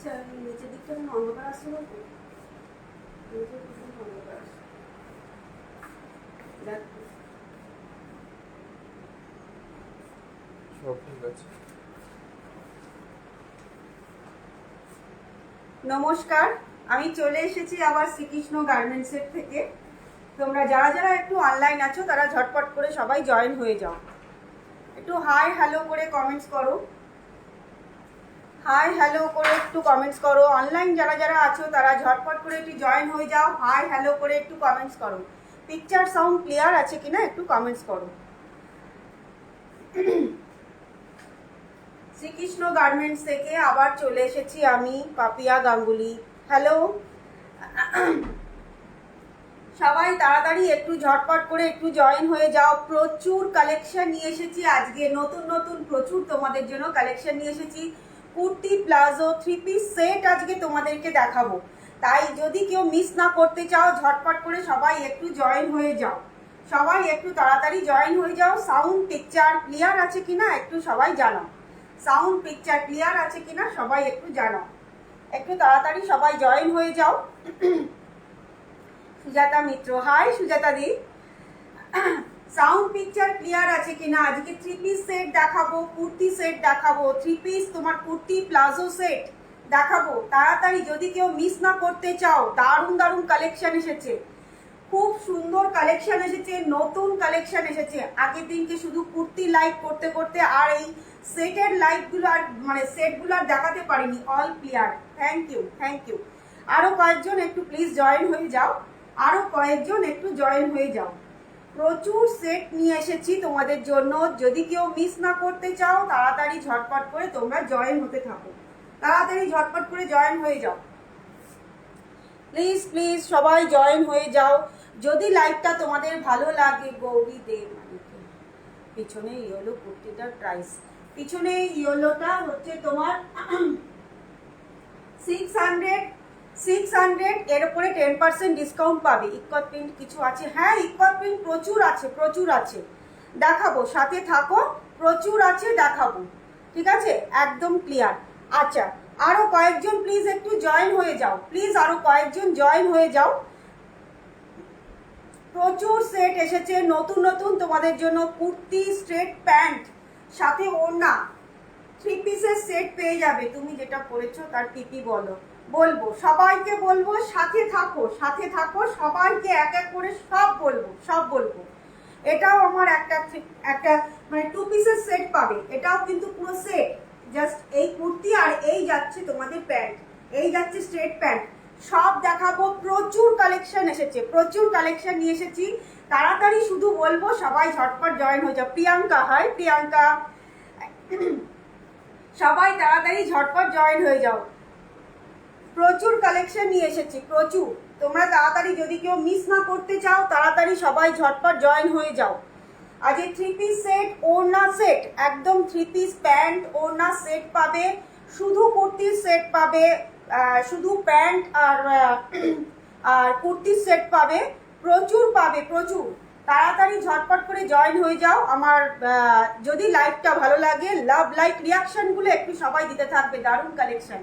আচ্ছা নিচের দিকটা অন্ধকার আসছে বলতো নিচের দিকটা অন্ধকার আসছে দেখ সব ঠিক আছে। নমস্কার, আমি চলে এসেছি আবার শ্রীকৃষ্ণ গার্মেন্টসের থেকে। তোমরা যারা যারা একটু অনলাইন আছো তারা ঝটপট করে সবাই জয়েন হয়ে যাও। একটু হাই হ্যালো করে কমেন্টস করো, হাই হ্যালো করে একটু কমেন্টস করো। অনলাইন যারা যারা আছো তারা ঝটপট করে একটু জয়েন হয়ে যাও, হাই হ্যালো করে একটু কমেন্টস করো। পিকচার সাউন্ড ক্লিয়ার আছে কিনা একটু কমেন্টস করো। শ্রীকৃষ্ণ গার্মেন্টস থেকে আবার চলে এসেছি আমি, পাপিয়া গাঙ্গুলি। হ্যালো, সবাই তাড়াতাড়ি একটু ঝটপট করে একটু জয়েন হয়ে যাও। প্রচুর কালেকশন নিয়ে এসেছি আজকে, নতুন নতুন প্রচুর তোমাদের জন্য কালেকশন নিয়ে এসেছি। Kurti, palazzo, three piece set আজকে তোমাদেরকে দেখাবো। তাই যদি কেউ মিস না করতে চাও ঝটপট করে সবাই একটু জয়েন হয়ে যাও, সবাই একটু তাড়াতাড়ি জয়েন হয়ে যাও। সাউন্ড পিকচার ক্লিয়ার আছে কিনা একটু সবাই জানাও, সাউন্ড পিকচার ক্লিয়ার আছে কিনা সবাই একটু জানাও। একটু তাড়াতাড়ি সবাই জয়েন হয়ে যাও। সুজাতা মিত্র, হাই সুজাতা দি। সাউন্ড পিকচার ক্লিয়ার আছে কিনা? আজকে থ্রি পিস সেট দেখাবো, কুর্তি সেট দেখাবো, থ্রি পিস তোমার কুর্তি প্লাজো সেট দেখাবো। তাড়াতাড়ি যদি কেউ মিস না করতে চাও, দারুণ দারুণ কালেকশন এসেছে, খুব সুন্দর কালেকশন এসেছে, নতুন কালেকশন এসেছে। আগের দিনকে শুধু কুর্তি লাইভ করতে করতে আর এই সেটের লাইভগুলো আর মানে সেটগুলো আর দেখাতে পারিনি। All clear, thank you thank you. আরো কয়েকজন একটু প্লিজ জয়েন হয়ে যাও, আরো কয়েকজন একটু জয়েন হয়ে যাও। প্রচুর সেট নিয়ে এসেছি তোমাদের জন্য। যদি কেউ মিস না করতে চাও তাড়াতাড়ি ঝটপট করে তোমরা জয়েন হতে থাকো, তাড়াতাড়ি ঝটপট করে জয়েন হয়ে যাও। প্লিজ প্লিজ সবাই জয়েন হয়ে যাও। যদি লাইভটা তোমাদের ভালো লাগে, গৌরী দেব পিছনে ইয়েলো কুর্তিটার প্রাইস, পিছনে ইয়েলোটা হচ্ছে তোমার 600 এর উপরে 10% ডিসকাউন্ট পাবে। ইকট প্রিন্ট কিছু আছে, হ্যাঁ ইকট প্রিন্ট প্রচুর আছে, প্রচুর আছে, দেখাবো, সাথে থাকো, প্রচুর আছে দেখাবো, ঠিক আছে একদম ক্লিয়ার। আচ্ছা আরো কয়েকজন প্লিজ একটু জয়েন হয়ে যাও, প্লিজ আরো কয়েকজন জয়েন হয়ে যাও। প্রচুর সেট এসেছে নতুন নতুন তোমাদের জন্য। কুর্তি, স্ট্রেট প্যান্ট, সাথে ওড়না, থ্রি পিসের সেট পেয়ে যাবে। তুমি যেটা পরেছো তার টিপি বলো, বলবো সবাইকে, বলবো সাথে থাকো, সাথে থাকো, সবাইকে এক এক করে সব বলবো, সব বলবো। এটাও আমার একটা একটা মানে টু পিসের সেট পাবে, এটাও কিন্তু পুরো সেট। জাস্ট এই কুর্তি আর এই যাচ্ছে তোমাদের প্যান্ট, এই যাচ্ছে স্ট্রেট প্যান্ট, সব দেখাবো। প্রচুর কালেকশন এসেছে, প্রচুর কালেকশন নিয়ে এসেছি। তাড়াতাড়ি শুধু বলবো সবাই ঝটপট জয়েন হয়ে যাও। প্রিয়াঙ্কা, হাই প্রিয়াঙ্কা। সবাই তাড়াতাড়ি ঝটপট জয়েন হয়ে যাও। প্রচুর কালেকশন নিয়ে এসেছি, প্রচুর। তোমরা তাড়াতাড়ি যদি কেউ মিস না করতে চাও তাড়াতাড়ি সবাই ঝটপট জয়েন হয়ে যাও। আজ এই থ্রি পিস সেট, ওড়না সেট, একদম থ্রি পিস প্যান্ট ওড়না সেট পাবে, শুধু কুর্তির সেট পাবে, শুধু প্যান্ট আর আর কুর্তির সেট পাবে, প্রচুর পাবে, প্রচুর। তাড়াতাড়ি ঝটপট করে জয়েন হয়ে যাও। আমার যদি লাইভটা ভালো লাগে লাভ লাইক রিয়াকশনগুলো একটু সবাই দিতে থাকবে। দারুণ কালেকশন।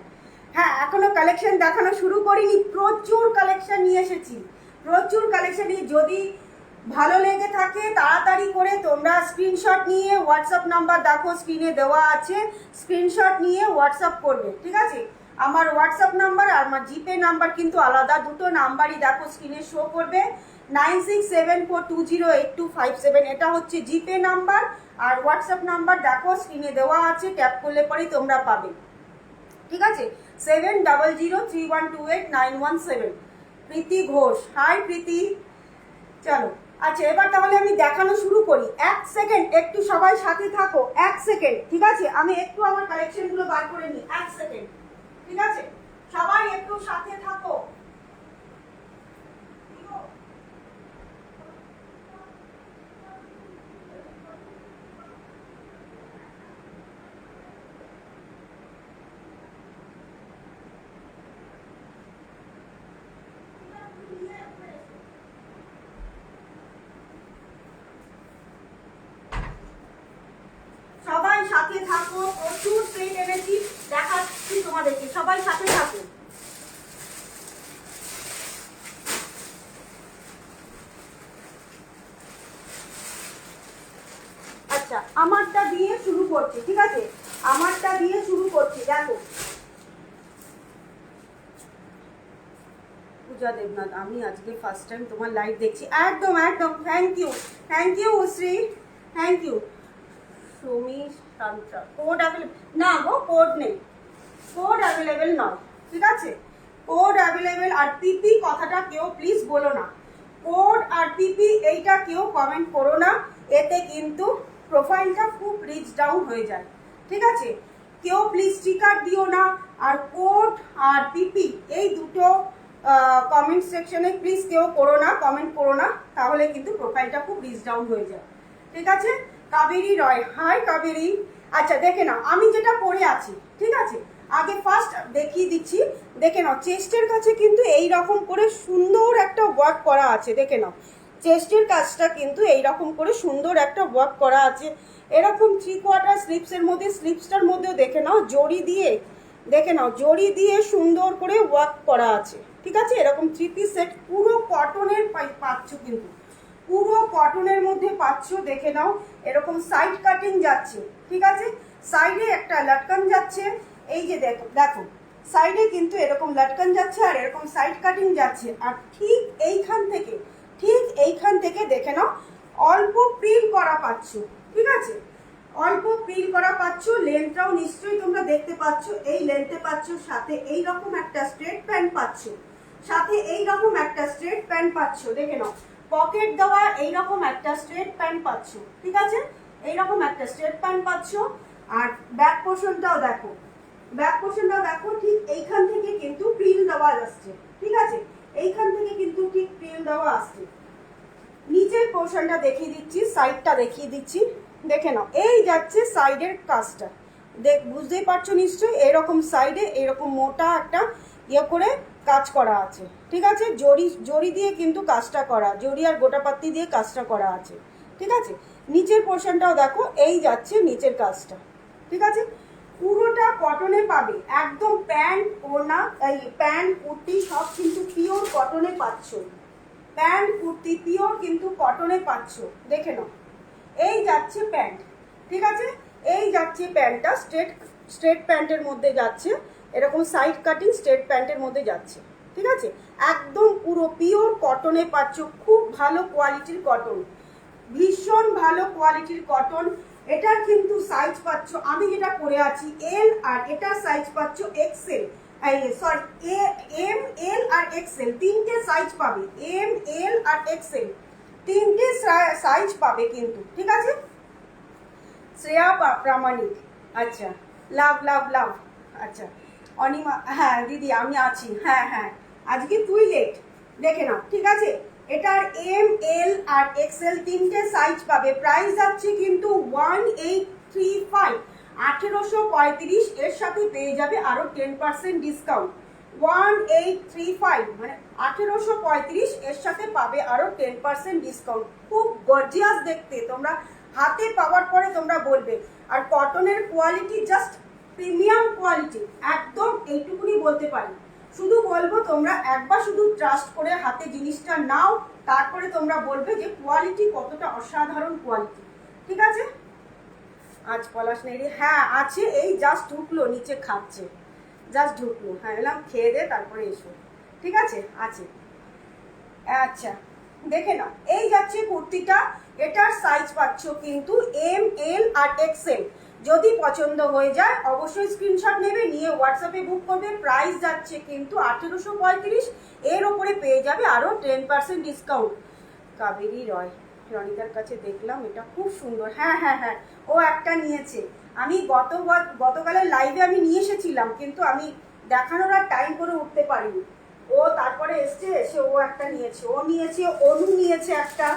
হ্যাঁ এখনো কালেকশন দেখানো শুরু করিনি, প্রচুর কালেকশন নিয়ে এসেছি, প্রচুর কালেকশন নিয়ে। যদি ভালো লেগে থাকে তাড়াতাড়ি করে তোমরা স্ক্রিনশট নিয়ে হোয়াটসঅ্যাপ নাম্বার দেখো স্ক্রিনে দেওয়া আছে, স্ক্রিনশট নিয়ে হোয়াটসঅ্যাপ করবে, ঠিক আছে। আমার হোয়াটসঅ্যাপ নাম্বার আর আমার জিপে নাম্বার কিন্তু আলাদা, দুটো নাম্বারই দেখো স্ক্রিনে শো করবে। 9674208257 এটা হচ্ছে জিপে নাম্বার, আর হোয়াটসঅ্যাপ নাম্বার দেখো স্ক্রিনে দেওয়া আছে, ট্যাপ করলে পরেই তোমরা পাবে, ঠিক আছে। 7003128917। প্রীতি ঘোষ, হাই প্রীতি। চলো আচ্ছা এবার তাহলে আমি দেখানো শুরু করি। এক সেকেন্ড একটু সবাই সাথে থাকো, এক সেকেন্ড, ঠিক আছে। আমি একটু আমার কালেকশন গুলো বার করে নিই, এক সেকেন্ড, ঠিক আছে। সবাই একটু সাথে থাকো। সবাই সাথে থাকো, প্রচুর সেট এনেছি দেখাচ্ছি তোমাদের। তোমাদেরকে, সবাই সাথে থাকো। আচ্ছা, আমারটা দিয়ে শুরু করছি, ঠিক আছে? আমারটা দিয়ে শুরু করছি। দেখো পূজা দেবনাথ, আমি আজকে ফার্স্ট টাইম তোমার লাইভ দেখছি। একদম একদম, thank you Shri, thank you. Sumi Tantra, code available না গো, কোড নেই, কোড অ্যাভেলেবেল নয়, ঠিক আছে? কোড অ্যাভেলেবেল আর পিপি কথাটা কেউ প্লিজ বলো না। কোড আর পিপি এইটা কেউ কমেন্ট করো না, এতে কিন্তু প্রোফাইলটা খুব রিচ ডাউন হয়ে যায়, ঠিক আছে? কেউ প্লিজ স্টিকার দিও না, আর কোড আর পিপি এই দুটো কমেন্ট সেকশনে প্লিজ কেউ করো না, কমেন্ট করো না, তাহলে কিন্তু প্রোফাইলটা খুব রিচ ডাউন হয়ে যায়, ঠিক আছে? কাবেরী রয়, হাই কাবেরী। আচ্ছা দেখে নাও আমি যেটা পরে আছি, ঠিক আছে? আগে ফার্স্ট দেখিয়ে দিচ্ছি, দেখে নাও চেস্টের কাছে কিন্তু এই রকম করে সুন্দর একটা ওয়ার্ক করা আছে, দেখে নাও চেস্টের কাজটা কিন্তু এই রকম করে সুন্দর একটা ওয়ার্ক করা আছে। এরকম 3/4 স্লিপসের মধ্যে, স্লিপসটার মধ্যেও দেখে নাও জড়ি দিয়ে, দেখে নাও জড়ি দিয়ে সুন্দর করে ওয়ার্ক করা আছে, ঠিক আছে? এরকম 3 পিস সেট পুরো কটনের পাচ্ছ, কিন্তু পুরো কটনের মধ্যে পাচ্ছ, দেখে নাও। এরকম সাইড কাটিং যাচ্ছে, ঠিক আছে? সাইডে একটা লটকান যাচ্ছে, এই যে দেখো দেখো সাইডে কিন্তু এরকম লটকান যাচ্ছে আর এরকম সাইড কাটিং যাচ্ছে। আর ঠিক এইখান থেকে দেখে নাও অল্প প্রিল করা পাচ্ছ, ঠিক আছে? অল্প প্রিল করা পাচ্ছ। লেন্থটাও নিশ্চয়ই তোমরা দেখতে পাচ্ছ, এই লেন্থে পাচ্ছ, সাথে এইরকম একটা স্ট্রেট প্যান্ট পাচ্ছ, সাথে এইরকম একটা স্ট্রেট প্যান্ট পাচ্ছ, দেখে নাও পকেট দেওয়া এইরকম একটা স্ট্রেট প্যান্ট পাচ্ছ, ঠিক আছে? এইরকম একটা স্ট্রেট প্যান্ট পাচ্ছ। আর ব্যাক পোর্শনটাও দেখো, ব্যাক পোর্শনটাও দেখো, ঠিক এইখান থেকে কিন্তু প্রিল দেওয়া আসছে, ঠিক আছে? এইখান থেকে কিন্তু ঠিক প্রিল দেওয়া আসছে। নিচের পোর্শনটা দেখিয়ে দিচ্ছি, সাইডটা দেখিয়ে দিচ্ছি, দেখে নাও এই যাচ্ছে সাইডের কাজটা, বুঝতেই পারছো নিশ্চয়ই। এরকম সাইডে এরকম মোটা একটা ইয়ে করে কাজ করা আছে, ঠিক আছে? জড়ি দিয়ে কিন্তু কাজটা করা, জড়ি আর গোটাপাত্তি দিয়ে কাজটা করা আছে, ঠিক আছে? নিচের পোর্শনটাও দেখো, এই যাচ্ছে নিচের কাজটা, ঠিক আছে? পুরোটা কটনে পাবে, একদম প্যান্ট ওড়না, এই প্যান্ট কুর্তি সব কিন্তু পিওর কটনে পাচ্ছ, প্যান্ট কুর্তি পিওর কিন্তু কটনে পাচ্ছ, দেখে নাও। এই যাচ্ছে প্যান্ট, ঠিক আছে? এই যাচ্ছে প্যান্টটা স্ট্রেট প্যান্টের মধ্যে যাচ্ছে, এরকম সাইড কাটিং স্ট্রেট প্যান্টের মধ্যে যাচ্ছে, ঠিক আছে? একদম পুরো পিওর কটনে পাচ্ছ, খুব ভালো কোয়ালিটির কটন, ভীষণ ভালো কোয়ালিটির কটন। এটার কিন্তু সাইজ পাচ্ছ, আমি যেটা পরে আছি এল, আর এটার সাইজ পাচ্ছ এক্সেল, সরি এম, এল আর এক্সেল, তিনটে সাইজ পাবে, এম, এল আর এক্সেল তিনটে সাইজ পাবে কিন্তু, ঠিক আছে? শ্রেয়া প্রামাণিক, আচ্ছা লাভ লাভ লাভ, আচ্ছা অনিমা, হ্যাঁ দিদি আমি আছি, হ্যাঁ হ্যাঁ আজকে তুই লেট, দেখে নাও, ঠিক আছে? এটার এম, এল আর এক্সেল তিনটে সাইজ পাবে। প্রাইস যাচ্ছে কিন্তু 1835, 1835, এর সাথে পেয়ে যাবে আরো 10% ডিসকাউন্ট। 1835 মানে 1835, এর সাথে পাবে আরো 10% ডিসকাউন্ট। খুব গর্জিয়াস দেখতে, তোমরা হাতে পাওয়ার পরে তোমরা বলবে। আর কটনের কোয়ালিটি জাস্ট প্রিমিয়াম কোয়ালিটি, একদম এইটুকুনি বলতে পারি। শুধু বলবো তোমরা একবার শুধু ট্রাস্ট করে হাতে জিনিসটা নাও, তারপরে তোমরা বলবে যে কোয়ালিটি কতটা অসাধারণ কোয়ালিটি, ঠিক আছে? আজ পলাশ নেড়ি, হ্যাঁ আছে, এই জাস্ট ঢুকলো, নিচে খাচ্ছে, জাস্ট ঢুকলো, হ্যাঁ এলাম খেয়ে দে তারপরে এসো, ঠিক আছে? আছে, আচ্ছা দেখে নাও। এই যাচ্ছে কুর্তিটা, এটার সাইজ পাচ্ছ কিন্তু এম, এল আর এক্সেল। যদি পছন্দ হয়ে যায় অবশ্যই স্ক্রিনশট নেবে, নিয়ে হোয়াটসঅ্যাপে বুক করবে। প্রাইস যাচ্ছে কিন্তু 1835, এর ওপরে পেয়ে যাবে আরো 10% ডিসকাউন্ট। কাবেরী রয়, রনিতার কাছে দেখলাম এটা খুব সুন্দর, হ্যাঁ হ্যাঁ হ্যাঁ ও একটা নিয়েছে। আমি গতকালের লাইভে আমি নিয়ে এসেছিলাম, কিন্তু আমি দেখানোর আর টাইম করে উঠতে পারিনি। ও তারপরে এসে ও একটা নিয়েছে, ও নিয়েছে, অনু নিয়েছে একটা,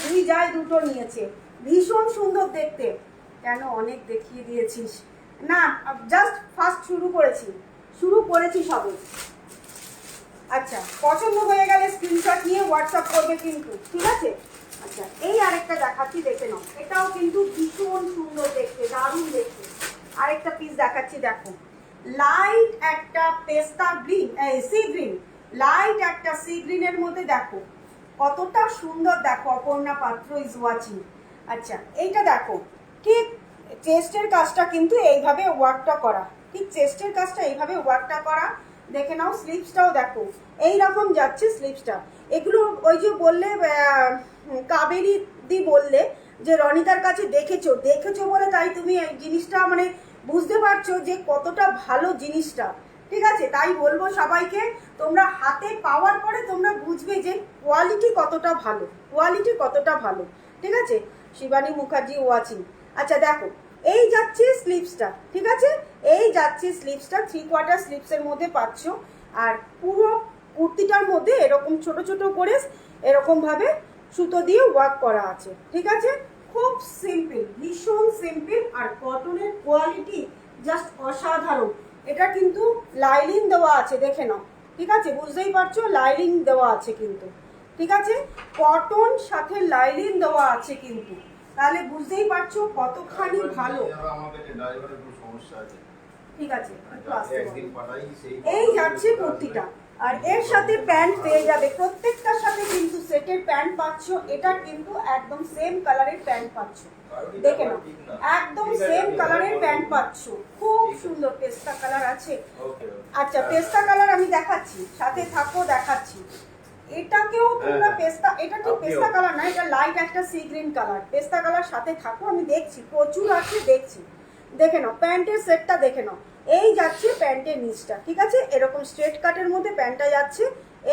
দুই যায় দুটো নিয়েছে, ভীষণ সুন্দর দেখতে। কেন অনেক দেখিয়ে দিয়েছিস? না জাস্ট ফার্স্ট শুরু করেছি সবে। আচ্ছা পছন্দ হয়ে গেলে স্ক্রিনশট নিয়ে হোয়াটসঅ্যাপ করবে কিন্তু, ঠিক আছে? আচ্ছা এই আরেকটা দেখাচ্ছি, দেখে নাও, এটাও কিন্তু ভীষণ সুন্দর দেখতে, দারুণ দেখতে। আরেকটা পিস দেখাচ্ছি, দেখো লাইট একটা পেস্তা গ্রিন, সি গ্রিন, লাইট একটা সি গ্রিনের মধ্যে দেখো কতটা সুন্দর, দেখো অপর্ণা পাত্র ইজ ওয়াচিং। আচ্ছা এইটা দেখো, ঠিক চেস্টের কাজটা কিন্তু এইভাবে ওয়ার্কটা করা, ঠিক চেস্টের কাজটা এইভাবে ওয়ার্কটা করা। দেখে নাও স্লিপসটাও দেখো এইরকম যাচ্ছে স্লিপসটা। এগুলো ওই যে বললে কাবেরী দি বললে যে রনিতার কাছে দেখেছো, দেখেছো বলে তাই তুমি এই জিনিসটা মানে বুঝতে পারছো যে কতটা ভালো জিনিসটা। ঠিক আছে, তাই বলবো সবাইকে, তোমরা হাতে পাওয়ার পরে তোমরা বুঝবে যে কোয়ালিটি কতটা ভালো, কোয়ালিটি কতটা ভালো। ঠিক আছে, শিবানী মুখার্জি ওয়াচিং। আচ্ছা দেখো এই যাচ্ছে স্লিপসটা, ঠিক আছে, এই যাচ্ছে স্লিপসটা, 3/4 স্লিপসের মধ্যে পাচ্ছ। আর পুরো কুর্তিটার মধ্যে এরকম ছোট ছোট করে এরকম ভাবে সুতো দিয়ে ওয়ার্ক করা আছে। ঠিক আছে, খুব সিম্পল, ভীষণ সিম্পল, আর কটনের কোয়ালিটি জাস্ট অসাধারণ। এটা কিন্তু লাইলিং দেওয়া আছে, দেখে নাও। ঠিক আছে, বুঝতেই পারছো লাইলিং দেওয়া আছে কিন্তু। ঠিক আছে, কটন সাথে লাইলিং দেওয়া আছে কিন্তু, তাহলে বুঝতেই পারছো কতখানি ভালো। ঠিক আছে, এই যাচ্ছে কুর্তিটা, আর এর সাথে প্যান্ট পেয়ে যাবে, প্রত্যেকটার সাথে কিন্তু সেটের প্যান্ট পাচ্ছ। এটা কিন্তু একদম সেম কালারের প্যান্ট পাচ্ছ, দেখে নাও, একদম সেম কালারের প্যান্ট পাচ্ছ, খুব সুন্দর পেস্তা কালার আছে। আচ্ছা পেস্তা কালার আমি দেখাচ্ছি, সাথে থাকো দেখাচ্ছি। এটাকেও তোমরা পেস্তা, এটা ঠিক পেস্তা কালার না, এটা লাইট একটা সি গ্রিন কালার, পেস্তা কালার, সাথে থাকো আমি দেখছি, প্রচুর আছে দেখছি। দেখে নাও প্যান্টের সেটটা দেখে নাও, এই যাচ্ছে প্যান্টের নিচটা। ঠিক আছে, এরকম স্ট্রেট কাটের মধ্যে প্যান্টটা যাচ্ছে,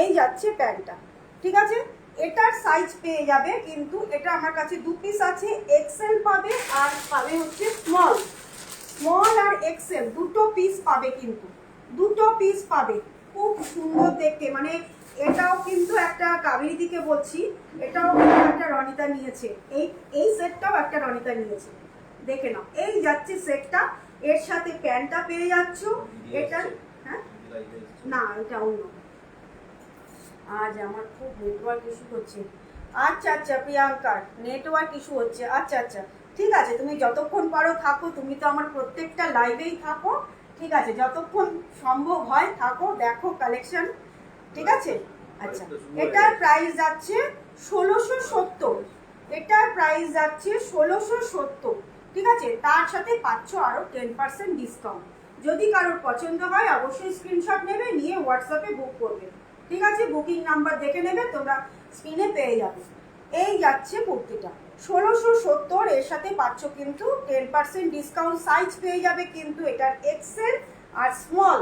এই যাচ্ছে প্যান্টটা। ঠিক আছে, এটার সাইজ পেয়ে যাবে কিন্তু, এটা আমার কাছে 2 পিস আছে, এক্সেল পাবে আর পাবে হচ্ছে স্মল। স্মল আর এক্সেল দুটো পিস পাবে কিন্তু, দুটো পিস পাবে। খুব সুন্দর দেখতে, মানে এটাও কিন্তু একটা কাবেরী দিকে বলছি, এটাও কিন্তু একটা রনিতা নিয়েছে, এই সেটটাও একটা রনিতা নিয়েছে। দেখে নাও এই যাচ্ছে সেটটা, এর সাথে প্যান্টটা পেয়ে যাচ্ছ। এটা হ্যাঁ না, এটা অন্য। আজ আমার খুব নেটওয়ার্ক ইস্যু হচ্ছে। আচ্ছা আচ্ছা প্রিয়াঙ্কার নেটওয়ার্ক ইস্যু হচ্ছে, আচ্ছা আচ্ছা ঠিক আছে, তুমি যতক্ষণ পারো থাকো, তুমি তো আমার প্রত্যেকটা লাইভেই থাকো। ঠিক আছে, যতক্ষণ সম্ভব হয় থাকো, দেখো কালেকশন। ঠিক আছে, আচ্ছা এটার প্রাইস যাচ্ছে 1670, এটার প্রাইস যাচ্ছে 1670। ঠিক আছে, তার সাথে পাচ্ছ আরো 10% ডিসকাউন্ট। যদি কারোর পছন্দ হয় অবশ্যই স্ক্রিনশট নেবে, নিয়ে হোয়াটসঅ্যাপে বুক করবে। ঠিক আছে, বুকিং নাম্বার দেখে নেবে, তোমরা স্ক্রিনে পেয়ে যাবে। এই যাচ্ছে কুর্তিটা 1670, এর সাথে পাচ্ছ কিন্তু 10% ডিসকাউন্ট। সাইজ পেয়ে যাবে কিন্তু এটার এক্সেল আর স্মল।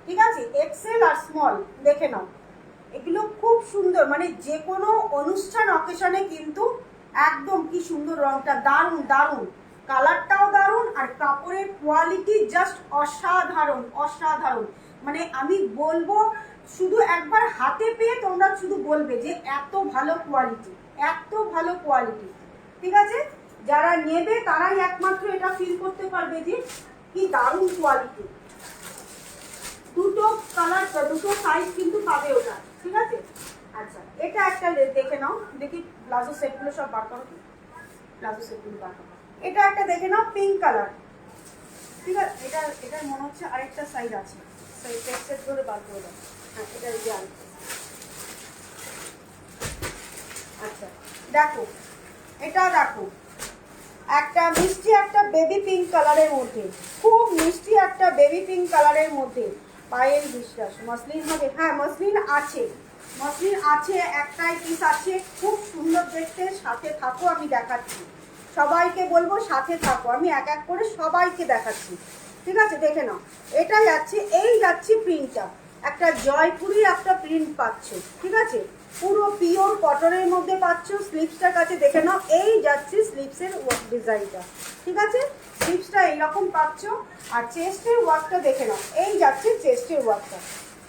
ঠিক আছে, এক্সেল আর স্মল, দেখে নাও এগুলো খুব সুন্দর, মানে যে কোনো অনুষ্ঠান অকেশনে কিন্তু একদম কি সুন্দর, রংটা দারুণ দারুণ, কালারটাও দারুণ, আর কাপড়ের কোয়ালিটি জাস্ট অসাধারণ অসাধারণ। মানে আমি বলবো শুধু একবার হাতে পেয়ে তোমরা শুধু বলবে যে এত ভালো কোয়ালিটি, এত ভালো কোয়ালিটি। ঠিক আছে, যারা নেবে তারাই একমাত্র এটা ফিল করতে পারবে যে কি দারুণ কোয়ালিটি। দুটো কালার, দুটো সাইজ কিন্তু পাবে ওটা। ঠিক আছে, আচ্ছা এটা একটা দেখে নাও, দেখি প্লাজো সেটগুলো সব বার করো, প্লাজো সেটগুলো বার করো। এটা একটা দেখে নাও পিঙ্ক কালার। ঠিক আছে, এটার মনে হচ্ছে আরেকটা সাইজ আছে, সেই সেট ধরে বার করে দাও। হ্যাঁ এটা এই যে আরেকটা। আচ্ছা দেখো এটা দেখো, একটা মিষ্টি একটা বেবি পিঙ্ক কালারের মধ্যে, খুব মিষ্টি একটা বেবি পিঙ্ক কালারের মধ্যে। পায়েল বিশ্বাস মসলিন হবে, হ্যাঁ মসলিন আছে, মসলিন আছে, একটাই পিস আছে, খুব সুন্দর দেখতে। সাথে থাকো আমি দেখাচ্ছি, সবাইকে বলবো সাথে থাকো, আমি এক এক করে সবাইকে দেখাচ্ছি। ঠিক আছে, দেখে নাও এটা যাচ্ছে, এই যাচ্ছে প্রিন্টটা, একটা জয়পুরির একটা প্রিন্ট পাচ্ছ। ঠিক আছে, পুরো পিওর কটনের মধ্যে পাচ্ছ। স্লিপসটার কাছে দেখে নাও, এই যাচ্ছে স্লিপসের ডিজাইনটা। ঠিক আছে, স্লিপসটা এইরকম পাচ্ছ, আর চেস্টের ওয়ার্কটা দেখে নাও, এই যাচ্ছে চেস্টের ওয়ার্কটা।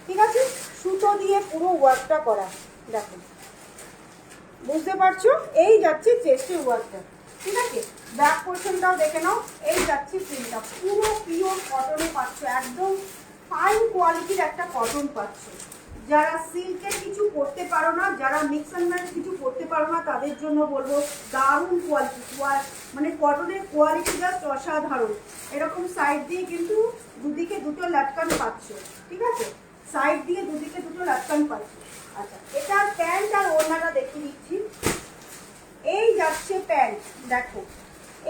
ঠিক আছে, সুতো দিয়ে পুরো ওয়ার্কটা করা, দেখো বুঝতে পারছো, এই যাচ্ছে চেস্টের ওয়ার্কটা। ঠিক আছে, ব্যাক পোর্শনটাও দেখে নাও, এই যাচ্ছে প্রিন্টটা, পুরো পিওর কটনে পাচ্ছ, একদম ফাইন কোয়ালিটির একটা কটন পাচ্ছ। যারা সিল্কের কিছু পরতে পারো না, যারা মিক্স অ্যান্ড ম্যাচ কিছু পরতে পারো না, তাদের জন্য বলবো দারুণ কোয়ালিটি, মানে কটনের কোয়ালিটি জাস্ট অসাধারণ। এরকম সাইড দিয়ে কিন্তু দুদিকে দুটো লাটকান পাচ্ছ, ঠিক আছে, সাইড দিয়ে দুদিকে দুটো লাটকান পাচ্ছ। আচ্ছা, এটার প্যান্ট আর ওড়নাটা দেখিয়ে দিচ্ছি। এই যাচ্ছে প্যান্ট, দেখো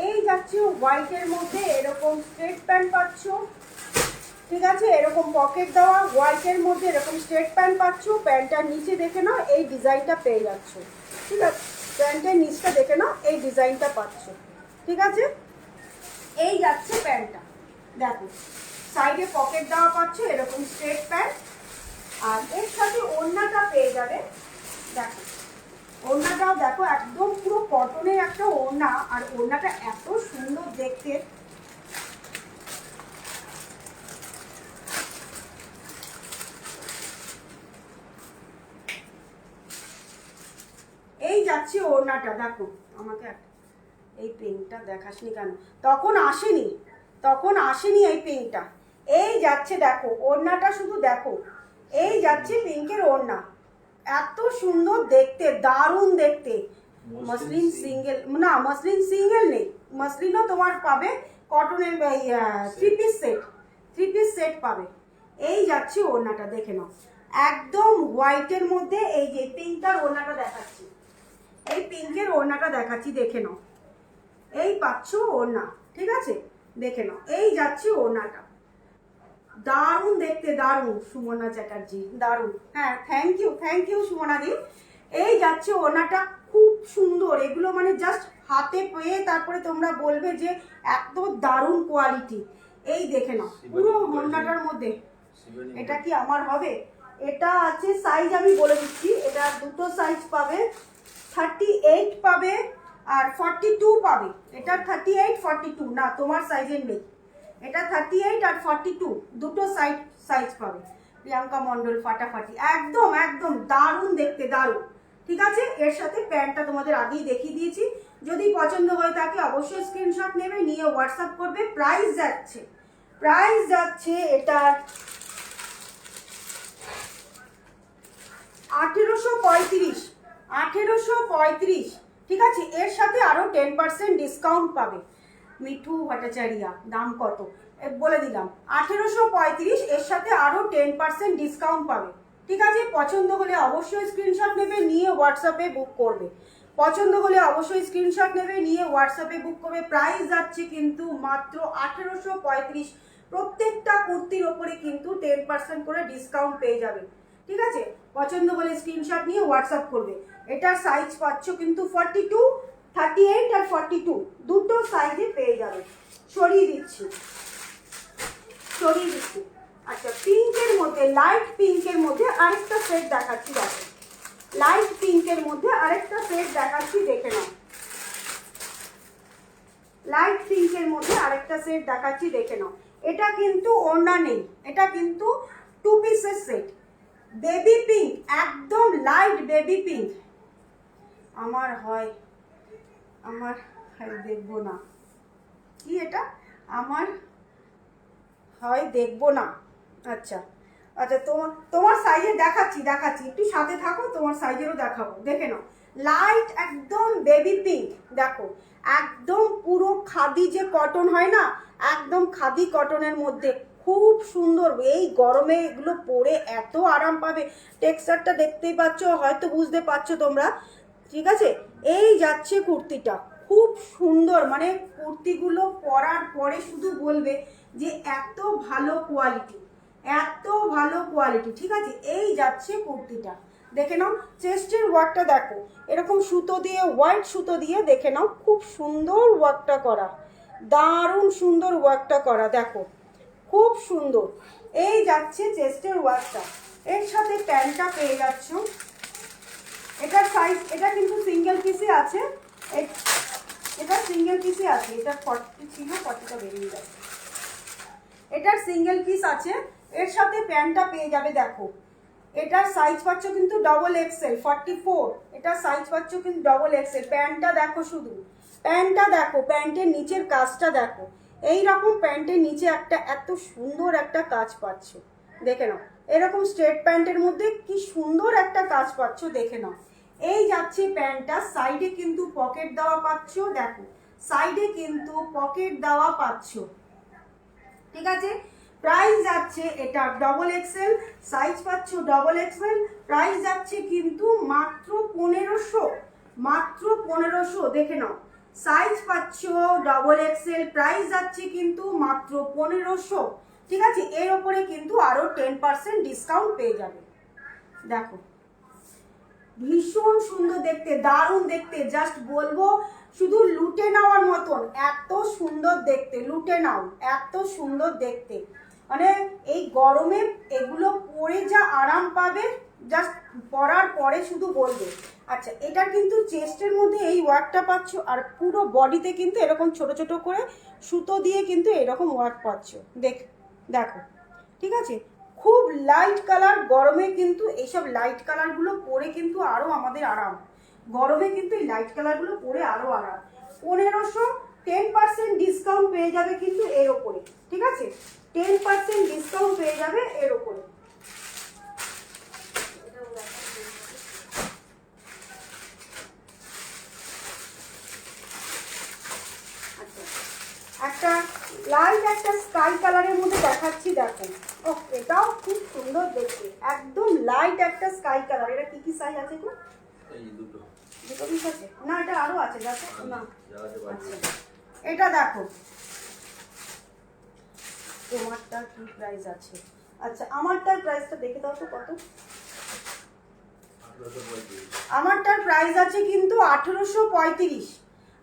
এই যাচ্ছে হোয়াইটের মধ্যে এরকম স্ট্রেট প্যান্ট পাচ্ছ, ঠিক আছে, এরকম পকেট দেওয়া হোয়াইটের মধ্যে এরকম স্ট্রেট প্যান্ট পাচ্ছ। প্যান্টটার নিচে দেখে নাও এই ডিজাইনটা পেয়ে যাচ্ছ, ঠিক আছে, প্যান্টের নিচটা দেখে নাও এই ডিজাইনটা পাচ্ছ, ঠিক আছে। এই যাচ্ছে প্যান্টটা, দেখো সাইডে পকেট দেওয়া পাচ্ছ এরকম স্ট্রেট প্যান্ট, আর এর সাথে ওড়নাটা পেয়ে যাবে। দেখো ওড়নাটাও দেখো একদম পুরো কটনের একটা ওড়না, আর ওড়নাটা এত সুন্দর দেখতে। এই যাচ্ছে ওড়নাটা, দেখো আমাকে এই পিঙ্কটা দেখাসনি কেন, তখন আসেনি এই পিঙ্কটা। এই যাচ্ছে দেখো ওড়নাটা, শুধু দেখো এই যাচ্ছে পিঙ্কের ওড়না, এত সুন্দর দেখতে, দারুণ দেখতে। মসলিন সিঙ্গেল না, মসলিন সিঙ্গেল নেই, মসলিনও তোমার পাবে, কটনের থ্রি পিস সেট পাবে। এই যাচ্ছে ওড়নাটা, দেখে নাও একদম হোয়াইটের মধ্যে এই যে পিঙ্কটার ওড়নাটা দেখাচ্ছি, এই পিঙ্কের ওড়নাটা দেখাচ্ছি, দেখে নাও এই পাচ্ছ ওড়না, ঠিক আছে, দেখে নাও এই যাচ্ছে ওড়নাটা, দারুণ দেখতে, দারুণ সুমনা চ্যাটার্জি, দারুণ। হ্যাঁ, থ্যাংক ইউ সুমনা দি। এই যাচ্ছে ওড়নাটা, খুব সুন্দর, এগুলো মানে জাস্ট হাতে পেয়ে তারপরে তোমরা বলবে যে এত দারুণ কোয়ালিটি। এই দেখে নাও পুরো ওড়নাটার মধ্যে, এটা কি আমার হবে? এটা আছে সাইজ আমি বলে দিচ্ছি, এটা দুটো সাইজ পাবে, 38 পাবে আর 42 পাবে। এটা 38 42 না, তোমার সাইজের নেই, এটা 38 আর 42 দুটো সাইজ পাবে। প্রিয়াঙ্কা মন্ডল ফাটাফাটি, একদম একদম দারুণ দেখতে, দারুণ, ঠিক আছে। এর সাথে প্যান্টটা তোমাদের আগেই দেখিয়ে দিয়েছি। যদি পছন্দ হয়ে থাকে অবশ্যই স্ক্রিনশট নেবে, নিয়ে হোয়াটসঅ্যাপ করবে। প্রাইস যাচ্ছে এটার 1835, ঠিক আছে। এর সাথে আরো 10% ডিসকাউন্ট পাবে। মিঠু ভট্টাচারিয়া, দাম কত বলে দিলাম, 1835, এর সাথে আরো 10% ডিসকাউন্ট পাবে, ঠিক আছে। পছন্দ হলে অবশ্যই স্ক্রিনশট নেবে, নিয়ে হোয়াটসঅ্যাপে বুক করবে। প্রাইস যাচ্ছে কিন্তু মাত্র 1835, প্রত্যেকটা কুর্তির ওপরে কিন্তু 10% করে ডিসকাউন্ট পেয়ে যাবে, ঠিক আছে। পছন্দ হলে স্ক্রিনশট নিয়ে হোয়াটসঅ্যাপ করবে। এটার সাইজ পাচ্ছ কিন্তু 42, 38 আর 42 দুটো সাইজে পেয়ে যাবে। সরিয়ে দিচ্ছি। আচ্ছা, পিঙ্কের মধ্যে, লাইট পিঙ্কের মধ্যে আরেকটা সেট দেখাচ্ছি, দেখো লাইট পিঙ্কের মধ্যে আরেকটা সেট দেখাচ্ছি, দেখে নাও লাইট পিঙ্কের মধ্যে আরেকটা সেট দেখাচ্ছি, দেখে নাও। এটা কিন্তু ওড়না নেই, এটা কিন্তু 2 পিসের সেট, বেবি পিঙ্ক, একদম লাইট বেবি পিঙ্ক। আমার দেখবো না কি, এটা আমার হয় দেখবো না। আচ্ছা, তোমার সাইজে দেখাচ্ছি, একটু সাথে থাকো, তোমার সাইজেরও দেখাবো, দেখে নাও। লাইট একদম বেবি পিঙ্ক, দেখো একদম পুরো খাদি যে কটন হয় না, একদম খাদি কটনের মধ্যে, খুব সুন্দর। এই গরমে এগুলো পরে এত আরাম পাবে, টেক্সচারটা দেখতেই পাচ্ছ, হয়তো বুঝতে পারছো তোমরা, ঠিক আছে। এই যাচ্ছে কুর্তিটা, খুব সুন্দর, মানে কুর্তিগুলো পরার পরে শুধু বলবে যে এত ভালো কোয়ালিটি, ঠিক আছে। এই যাচ্ছে কুর্তিটা, দেখে নাও। চেস্টের ওয়ার্কটা দেখো, এরকম সুতো দিয়ে, হোয়াইট সুতো দিয়ে, দেখে নাও খুব সুন্দর ওয়ার্কটা করা, দারুণ সুন্দর ওয়ার্কটা করা, দেখো খুব সুন্দর। এই যাচ্ছে চেস্টের ওয়ার্কটা, এর সাথে প্যান্টটা পেয়ে যাচ্ছ। এটার সাইজ, এটা কিন্তু সিঙ্গেল পিসে আছে, এটা সিঙ্গেল পিসে আছে, এটা 40 ছিল, 40টা বেরিয়ে যাচ্ছে। এটার সিঙ্গেল পিস আছে, এর সাথে প্যান্টটা পেয়ে যাবে, দেখো এটার সাইজ পাচ্ছ কিন্তু ডবল এক্সেল 44, এটার সাইজ পাচ্ছ কিন্তু ডবল এক্সেল। প্যান্টটা দেখো, শুধু প্যান্টটা দেখো, প্যান্টের নিচের কাজটা দেখো, এই রকম প্যান্টের নিচে একটা এত সুন্দর একটা কাজ পাচ্ছ, দেখে নাও এরকম স্ট্রেট প্যান্টের মধ্যে কি সুন্দর একটা কাজ পাচ্ছ, দেখে নাও। এই যাচ্ছে প্যান্টটা, সাইডে কিন্তু পকেট দেওয়া পাচ্ছ, দেখো সাইডে কিন্তু পকেট দেওয়া পাচ্ছ, ঠিক আছে। প্রাইস যাচ্ছে এটা ডবল এক্সেল, সাইজ পাচ্ছ ডবল এক্সেল, প্রাইস যাচ্ছে কিন্তু মাত্র 1500, মাত্র 1500, দেখে নাও। সাইজ পাচ্ছ ডবল এক্সেল, প্রাইস যাচ্ছে কিন্তু মাত্র 1500, ঠিক আছে। এর ওপরে কিন্তু আরো 10% ডিসকাউন্ট পেয়ে যাবে। দেখো ভীষণ সুন্দর দেখতে, দারুণ দেখতে, জাস্ট বলবো শুধু লুটে নেওয়ার মতন, এত সুন্দর দেখতে, লুটে নাও, এত সুন্দর দেখতে। মানে এই গরমে এগুলো পরে যা আরাম পাবে, জাস্ট পরার পরে শুধু বলবে। আচ্ছা, এটা কিন্তু চেস্টের মধ্যে এই ওয়ার্কটা পাচ্ছ, আর পুরো বডিতে কিন্তু এরকম ছোট ছোট করে সুতো দিয়ে কিন্তু এরকম ওয়ার্ক পাচ্ছ, দেখো, ঠিক আছে। খুব লাইট কালার, গরমে কিন্তু এইসব লাইট কালারগুলো পরে কিন্তু আরও আমাদের আরাম, গরমে কিন্তু এই লাইট কালারগুলো পরে আরও আরাম। 1500, 10% ডিসকাউন্ট পেয়ে যাবে কিন্তু এর ওপরে, ঠিক আছে, 10% ডিসকাউন্ট পেয়ে যাবে এর ওপরে। একটা লাইট একটা স্কাই কালারের মধ্যে দেখাচ্ছি, দেখো। ও, এটাও খুব সুন্দর দেখতে, একদম লাইট একটা স্কাই কালার। এটা কি কি সাইজ আছে গো? এই দুটো পিস আছে না, এটা আরো আছে, দেখো না। আচ্ছা, এটা দেখো তোমারটার কি প্রাইস আছে। আচ্ছা, আমারটার প্রাইসটা দেখে দাও তো কত। আমারটার প্রাইস আছে কিন্তু 1835,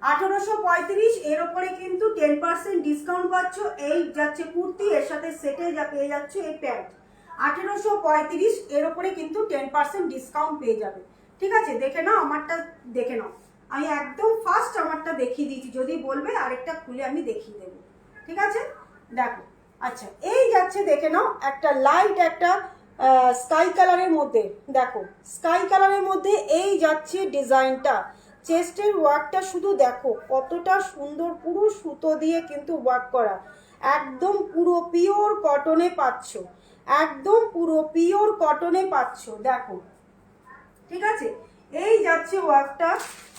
1835। এর ওপরে কিন্তু 10% ডিসকাউন্ট পাচ্ছ। এই যাচ্ছে কুর্তি, এর সাথে সেটে যা পেয়ে যাচ্ছে এই প্যান্ট, 1835। এর ওপরে কিন্তু 10% ডিসকাউন্ট পেয়ে যাবে, ঠিক আছে। দেখে নাও আমারটা, দেখে নাও, আমি একদম ফার্স্ট আমারটা দেখিয়ে দিয়েছি, যদি বলবে আরেকটা খুলে আমি দেখিয়ে দেবো, ঠিক আছে। দেখো, আচ্ছা, এই যাচ্ছে, দেখে নাও, একটা লাইট একটা স্কাই কালারের মধ্যে, দেখো স্কাই কালারের মধ্যে এই যাচ্ছে ডিজাইনটা, চেস্টের ওয়ার্কটা শুধু দেখো কতটা সুন্দর, পুরো সুতো দিয়ে কিন্তু ওয়ার্ক করা, একদম পুরো পিওর কটনে পাচ্ছ, একদম পুরো পিওর কটনে পাচ্ছ, দেখো, ঠিক আছে। এই যাচ্ছে ওয়ার্কটা।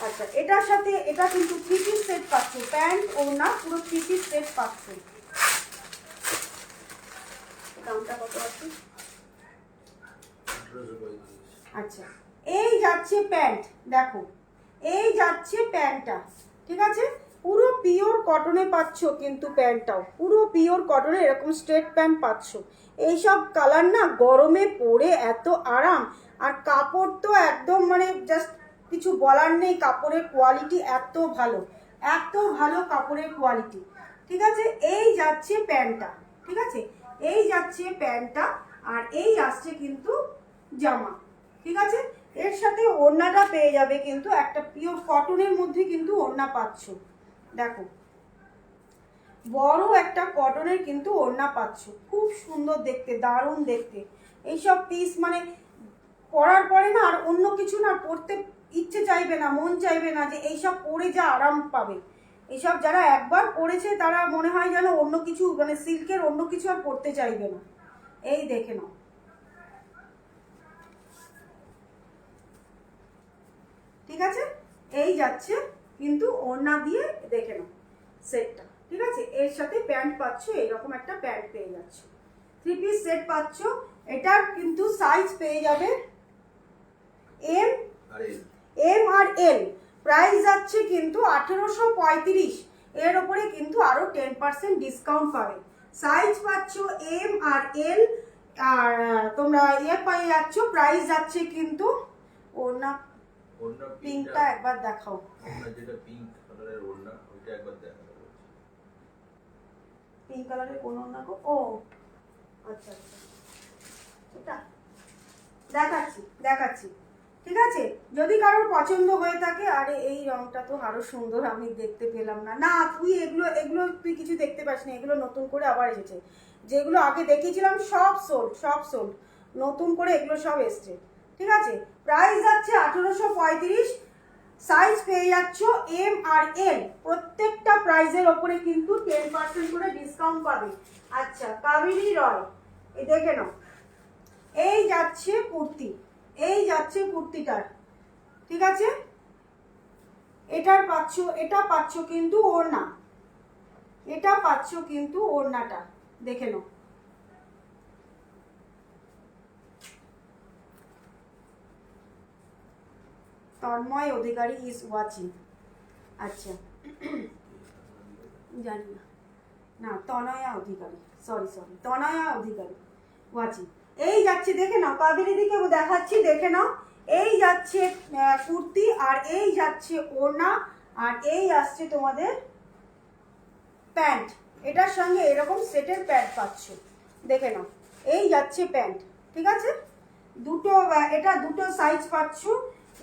আচ্ছা, এটার সাথে এটা কিন্তু 3 পিস সেট পাচ্ছ, প্যান্ট ওড়না পুরো 3 পিস সেট পাচ্ছ। দামটা কত আছে? আচ্ছা, এই যাচ্ছে প্যান্ট, দেখো এই যাচ্ছে প্যান্টটা, ঠিক আছে, পুরো পিওর কটনে পাচ্ছ কিন্তু প্যান্টটাও পুরো পিওর কটনে, এরকম স্ট্রেট প্যান্ট পাচ্ছ। এইসব কালার না গরমে পরে এত আরাম, আর কাপড় তো একদম মানে জাস্ট কিছু বলার নেই, কাপড়ের কোয়ালিটি এত ভালো, এত ভালো কাপড়ের কোয়ালিটি, ঠিক আছে। এই যাচ্ছে প্যান্টটা, ঠিক আছে, এই যাচ্ছে প্যান্টটা, আর এই আসছে কিন্তু জামা, ঠিক আছে। এর সাথে ওড়নাটা পেয়ে যাবে কিন্তু একটা পিওর কটনের মধ্যে কিন্তু ওড়না পাচ্ছ, দেখো বড় একটা কটনের কিন্তু ওড়না পাচ্ছ, খুব সুন্দর দেখতে, দারুণ দেখতে। এইসব পিস মানে পরার পরে না আর অন্য কিছু না পরতে ইচ্ছে চাইবে না, মন চাইবে না, যে এইসব পরে যা আরাম পাবে। এইসব যারা একবার পরেছে তারা মনে হয় যেন অন্য কিছু মানে সিল্কের অন্য কিছু আর পরতে চাইবে না। এই দেখে নাও, ঠিক আছে। এই যাচ্ছে কিন্তু ওড়না দিয়ে, দেখে নাও সেটটা, ঠিক আছে। এর সাথে প্যান্ট পাচ্ছ, এরকম একটা প্যান্ট পেয়ে যাচ্ছ, 3 পিস সেট পাচ্ছ। এটার কিন্তু সাইজ পেয়ে যাবে এম আর এল, প্রাইস যাচ্ছে কিন্তু 1835। এর ওপরে কিন্তু আরো 10% ডিসকাউন্ট পাবে। সাইজ পাচ্ছ এম আর এল, আর তোমরা পেয়ে যাচ্ছ, প্রাইস যাচ্ছে কিন্তু ওড়না পিঙ্কটা একবার দেখাও, যেটা পিঙ্ক কালারের ওড়না ওইটা একবার দেখাও, পিঙ্ক কালারের কোন ওড়না গো? ও আচ্ছা আচ্ছা, এটা দেখাচ্ছি দেখাচ্ছি, ঠিক আছে। যদি কারোর পছন্দ হয়ে থাকে, আরে এই রংটা তো আরো সুন্দর, আমি দেখতে পেলাম না, না তুই এগুলো এগুলো তুই কিছু দেখতে পাস না, এগুলো নতুন করে আবার এসেছে, যেগুলো আগে দেখিয়েছিলাম সব সোল্ড, সব সোল্ড, নতুন করে এগুলো সব এসছে, ঠিক আছে। প্রাইস যাচ্ছে 1835, সাইজ পেয়ে যাচ্ছ এম আর এল, প্রত্যেকটা প্রাইজের ওপরে কিন্তু 10% করে ডিসকাউন্ট পাবে। আচ্ছা, কাবেরী রয়, এই দেখে নাও, এই যাচ্ছে কুর্তি, এই যাচ্ছে কুর্তিটার, ঠিক আছে? এটার পাচ্ছ, এটা পাচ্ছ কিন্তু ওড়না, এটা পাচ্ছ কিন্তু ওড়নাটা দেখে নাও। তন্ময় অধিকারী ইজ ওয়াচিং। আচ্ছা জানি না, না তনয়া অধিকারী, সরি তনয়া অধিকারী ওয়াচিং। এই যাচ্ছে দেখে নাও, কাবেরী দিকে দেখাচ্ছি দেখে নাও। এই যাচ্ছে কুর্তি, আর এই যাচ্ছে ওড়না, আর এই আসছে তোমাদের প্যান্ট। এটার সঙ্গে এরকম সেটের প্যান্ট পাচ্ছ, দেখে নাও। এই যাচ্ছে প্যান্ট, ঠিক আছে? দুটো, এটা দুটো সাইজ পাচ্ছ।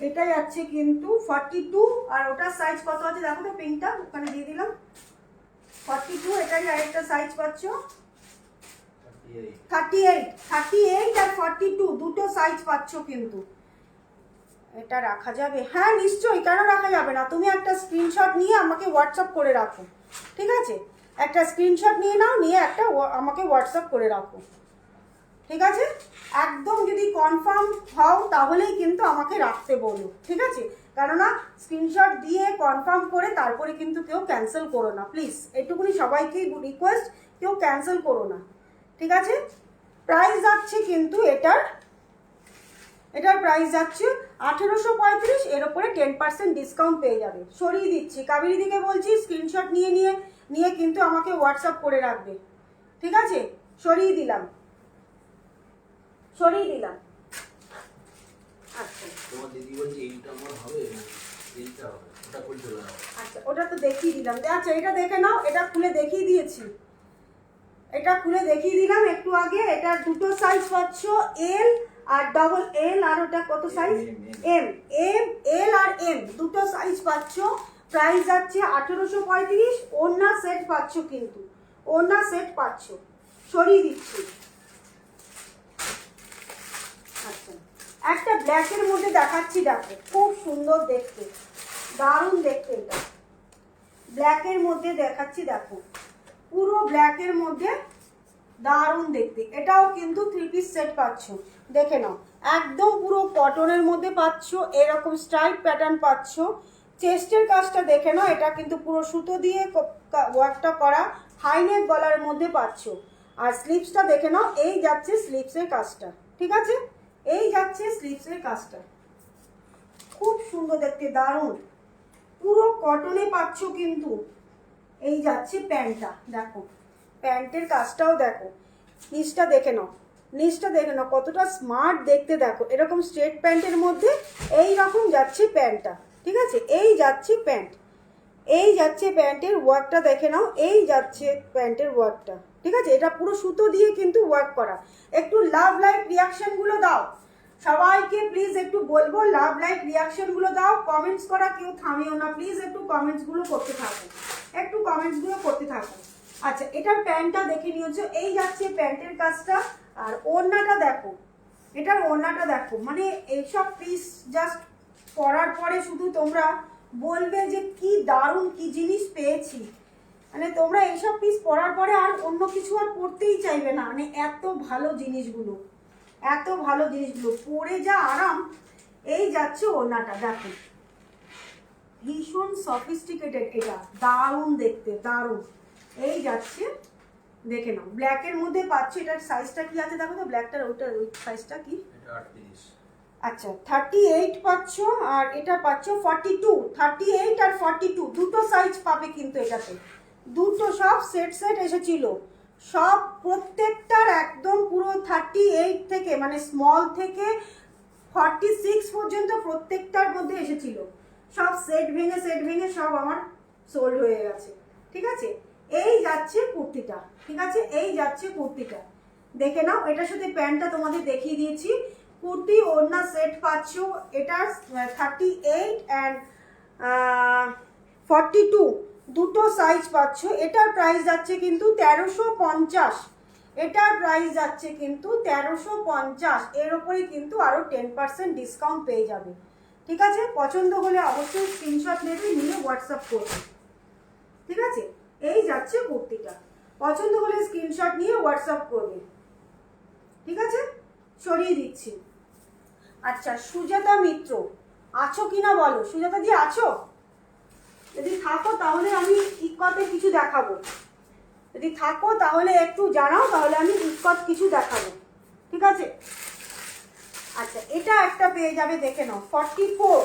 এটা যাচ্ছে কিন্তু 42, আর ওটার সাইজ কত আছে দেখো তো, পিঙ্কটা ওখানে দিয়ে দিলাম 42। এটাই আরেকটা সাইজ পাচ্ছ 38 আর 42, দুটো সাইজ পাচ্ছ কিন্তু। এটা রাখা যাবে? হ্যাঁ নিশ্চয়ই, কেন রাখা যাবে না? তুমি একটা স্ক্রিনশট নিয়ে আমাকে হোয়াটসঅ্যাপ করে রাখো, ঠিক আছে? একটা স্ক্রিনশট নিয়ে নাও, নিয়ে একটা আমাকে হোয়াটসঅ্যাপ করে রাখো, ঠিক আছে? একদম যদি কনফার্ম হও তাহলেই কিন্তু আমাকে রাখতে বলো, ঠিক আছে? কেননা স্ক্রিনশট দিয়ে কনফার্ম করে তারপরে কিন্তু কেউ ক্যান্সেল করো না প্লিজ, এটুকুনি সবাইকেই রিকোয়েস্ট, কেউ ক্যান্সেল করো না, ঠিক আছে? প্রাইস যাচ্ছে কিন্তু এটার প্রাইস যাচ্ছে 1835, এর ওপরে 10% ডিসকাউন্ট পেয়ে যাবে। সরিয়ে দিচ্ছি, কাবেরী দিকে বলছি স্ক্রিনশট নিয়ে কিন্তু আমাকে হোয়াটসঅ্যাপ করে রাখবে, ঠিক আছে? সরিয়ে দিলাম। আচ্ছা তোমার দিদি বলছে এইটা আমার হবে না, এইটা হবে, ওটা করে চলে যাও। আচ্ছা ওটা তো দেখিয়ে দিলাম। আচ্ছা এটা দেখে নাও, এটা খুলে দেখিয়ে দিয়েছি, এটা খুলে দেখিয়ে দিলাম একটু আগে। এটার দুটো সাইজ পাচ্ছ, এল আর ডবল এল, আর ওটা কত সাইজ? এম। এল আর এম দুটো সাইজ পাচ্ছ। প্রাইস যাচ্ছে 1835। ওড়না সেট পাচ্ছ কিন্তু, ওড়না সেট পাচ্ছ। সরিয়ে দিচ্ছি। আচ্ছা একটা ব্ল্যাকের মধ্যে দেখাচ্ছি, দেখো খুব সুন্দর দেখতে, দারুণ দেখতে। এটা ব্ল্যাকের মধ্যে দেখাচ্ছি, দেখো পুরো ব্ল্যাকের মধ্যে দারুণ দেখতে। এটাও কিন্তু 3 পিস সেট পাচ্ছ, দেখে নাও। একদম পুরো কটনের মধ্যে পাচ্ছ, এরকম স্ট্রাইপ প্যাটার্ন পাচ্ছ। চেস্টের কাজটা দেখে নাও, এটা কিন্তু পুরো সুতো দিয়ে ওয়ার্কটা করা, হাইনেক গলার মধ্যে পাচ্ছ। আর স্লিভসটা দেখে নাও, এই যাচ্ছে স্লিভসের কাজটা, ঠিক আছে? এই যাচ্ছে স্লিভসের কাজটা, খুব সুন্দর দেখতে, দারুণ পুরো কটনে পাচ্ছ কিন্তু। এই যাচ্ছে প্যান্টটা, দেখো প্যান্টের কাজটাও দেখো, নিচটা দেখে নাও, নিচটা দেখে নাও কতটা স্মার্ট দেখতে। দেখো এরকম স্ট্রেট প্যান্টের মধ্যে এই রকম যাচ্ছে প্যান্টটা, ঠিক আছে? এই যাচ্ছে প্যান্ট, এই যাচ্ছে প্যান্টের ওয়ার্কটা দেখে নাও, এই যাচ্ছে প্যান্টের ওয়ার্কটা, ঠিক আছে? এটা পুরো সুতো দিয়ে কিন্তু ওয়ার্ক করা। একটু লাভ লাইক রিয়াকশনগুলো দাও সবাইকে প্লিজ, একটু বলবো লাভ লাইক রিয়াকশনগুলো দাও। কমেন্টস করা কেউ থামিও না প্লিজ, একটু কমেন্টসগুলো করতে থাকো, একটু কমেন্টসগুলো করতে থাকো। আচ্ছা এটার প্যান্টটা দেখে নিয়েছো, এই যাচ্ছে প্যান্টের কাজটা। আর ওড়নাটা দেখো, এটার ওড়নাটা দেখো, মানে এইসব পিস জাস্ট পরার পরে শুধু তোমরা বলবে যে কি দারুণ, কি জিনিস পেয়েছি। মানে তোমরা এইসব পিস পরার পরে আর অন্য কিছু আর পরতেই চাইবে না, মানে এত ভালো জিনিসগুলো, এত ভালো জিনিসগুলো পরে যা আরাম। এই যাচ্ছে ওড়নাটা, দেখো ভীষণ সফিস্টিকেটেড, এটা দারুণ দেখতে, দারুণ। এই যাচ্ছে, দেখে নাও ব্ল্যাকের মধ্যে পাচ্ছ। এটার সাইজটা কি আছে দেখো তো, ব্ল্যাকটার ওইটা, ওই সাইজটা কি? এটা 38। আচ্ছা 38 পাচ্ছ, আর এটা পাচ্ছ 42। 38 আর 42 দুটো সাইজ পাবে কিন্তু এটাতে, দুটো সব সেট এসেছিল সব, প্রত্যেকটার একদম পুরো 38 থেকে মানে স্মল থেকে 46 পর্যন্ত প্রত্যেকটার মধ্যে এসেছিল। সব সেট ভেঙে সব আমার সোল্ড হয়ে গেছে, ঠিক আছে? এই যাচ্ছে কুর্তিটা, ঠিক আছে? এই যাচ্ছে কুর্তিটা, দেখে নাও। এটার সাথে প্যান্টটা তোমাদের দেখিয়ে দিয়েছি। কুর্তি ওড়না সেট পাচ্ছ। এটার 38 অ্যান্ড 42 দুটো সাইজ পাচ্ছ। এটার প্রাইস যাচ্ছে কিন্তু 1350। এটার প্রাইস যাচ্ছে কিন্তু 1350। এর উপরে কিন্তু আরো 10% ডিসকাউন্ট পেয়ে যাবে, ঠিক আছে? পছন্দ হলে অবশ্যই স্ক্রিনশট নেবে, নিয়ে হোয়াটসঅ্যাপ করবে, ঠিক আছে? এই যাচ্ছে কুর্তিটা, পছন্দ হলে স্ক্রিনশট নিয়ে হোয়াটসঅ্যাপ করবে, ঠিক আছে? সরিয়ে দিচ্ছি। আচ্ছা, সুজাতা মিত্র আছো কিনা বলো, সুজাতা দি আছো? যদি থাকো তাহলে আমি ইক্কতে কিছু দেখাবো, যদি থাকো তাহলে একটু জানাও, তাহলে আমি ইক্কত কিছু দেখাবো, ঠিক আছে? আচ্ছা, এটা একটা পেয়ে যাবে, দেখে নাও 44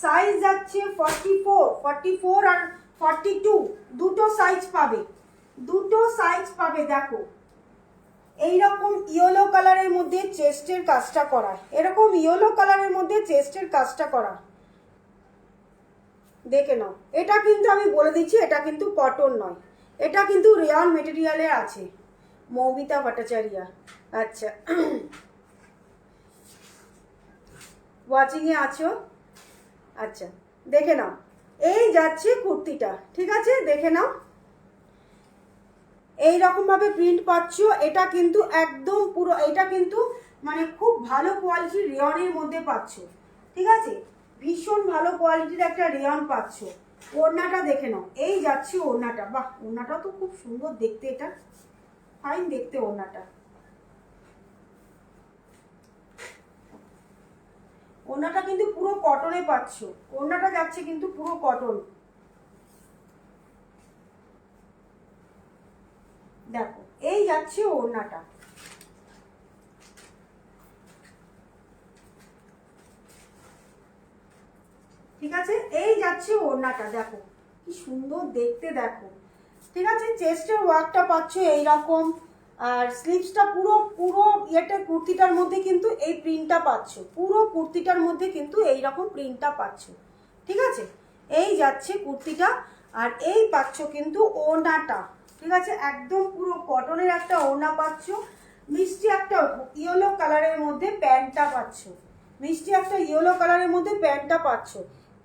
সাইজ যাচ্ছে, 44 আর 42 দুটো সাইজ পাবে, দুটো সাইজ পাবে। দেখো এইরকম ইয়েলো কালারের মধ্যে চেস্টের কাজটা করা, এরকম ইয়েলো কালারের মধ্যে চেস্টের কাজটা করা, দেখে নাও। এটা কিন্তু আমি বলে দিচ্ছি, এটা কিন্তু কটন নয়, এটা কিন্তু রেয়ন মেটেরিয়ালের আছে। মৌমিতা ভট্টাচার্য, আচ্ছা ওয়াচিংয়ে আছো? আচ্ছা, দেখে নাও, এই যাচ্ছে কুর্তিটা, ঠিক আছে? দেখে নাও, এইরকম ভাবে প্রিন্ট পাচ্ছ। এটা কিন্তু একদম পুরো, এটা কিন্তু মানে খুব ভালো কোয়ালিটির রেয়নের মধ্যে পাচ্ছ, ঠিক আছে? ভীষণ ভালো কোয়ালিটির একটা রেয়ন পাচ্ছ। ওড়নাটা দেখে নাও, এই যাচ্ছে ওড়নাটা, বাহ ওড়নাটা তো খুব সুন্দর দেখতে, এটা ফাইন দেখতে ওড়নাটা। ওড়নাটা কিন্তু পুরো কটনে পাচ্ছ, ওড়নাটা যাচ্ছে কিন্তু পুরো কটন। দেখো এই যাচ্ছে ওড়নাটা, ঠিক আছে? এই যাচ্ছে ওড়নাটা, দেখো কি সুন্দর দেখতে, দেখো, ঠিক আছে? চেস্টের ওয়ার্কটা পাচ্ছ এইরকম, আর স্লিভসটা পুরো পুরো ইয়েটা কুর্তিটার মধ্যে কিন্তু এই প্রিন্টটা পাচ্ছ, পুরো কুর্তিটার মধ্যে কিন্তু এইরকম প্রিন্টটা পাচ্ছ, ঠিক আছে? এই যাচ্ছে কুর্তিটা, আর এই পাচ্ছ কিন্তু ওড়নাটা, ঠিক আছে? একদম পুরো কটনের একটা ওড়না পাচ্ছ, মিষ্টি একটা ইয়েলো কালারের মধ্যে প্যান্টটা পাচ্ছ, মিষ্টি একটা ইয়েলো কালারের মধ্যে প্যান্টটা পাচ্ছ।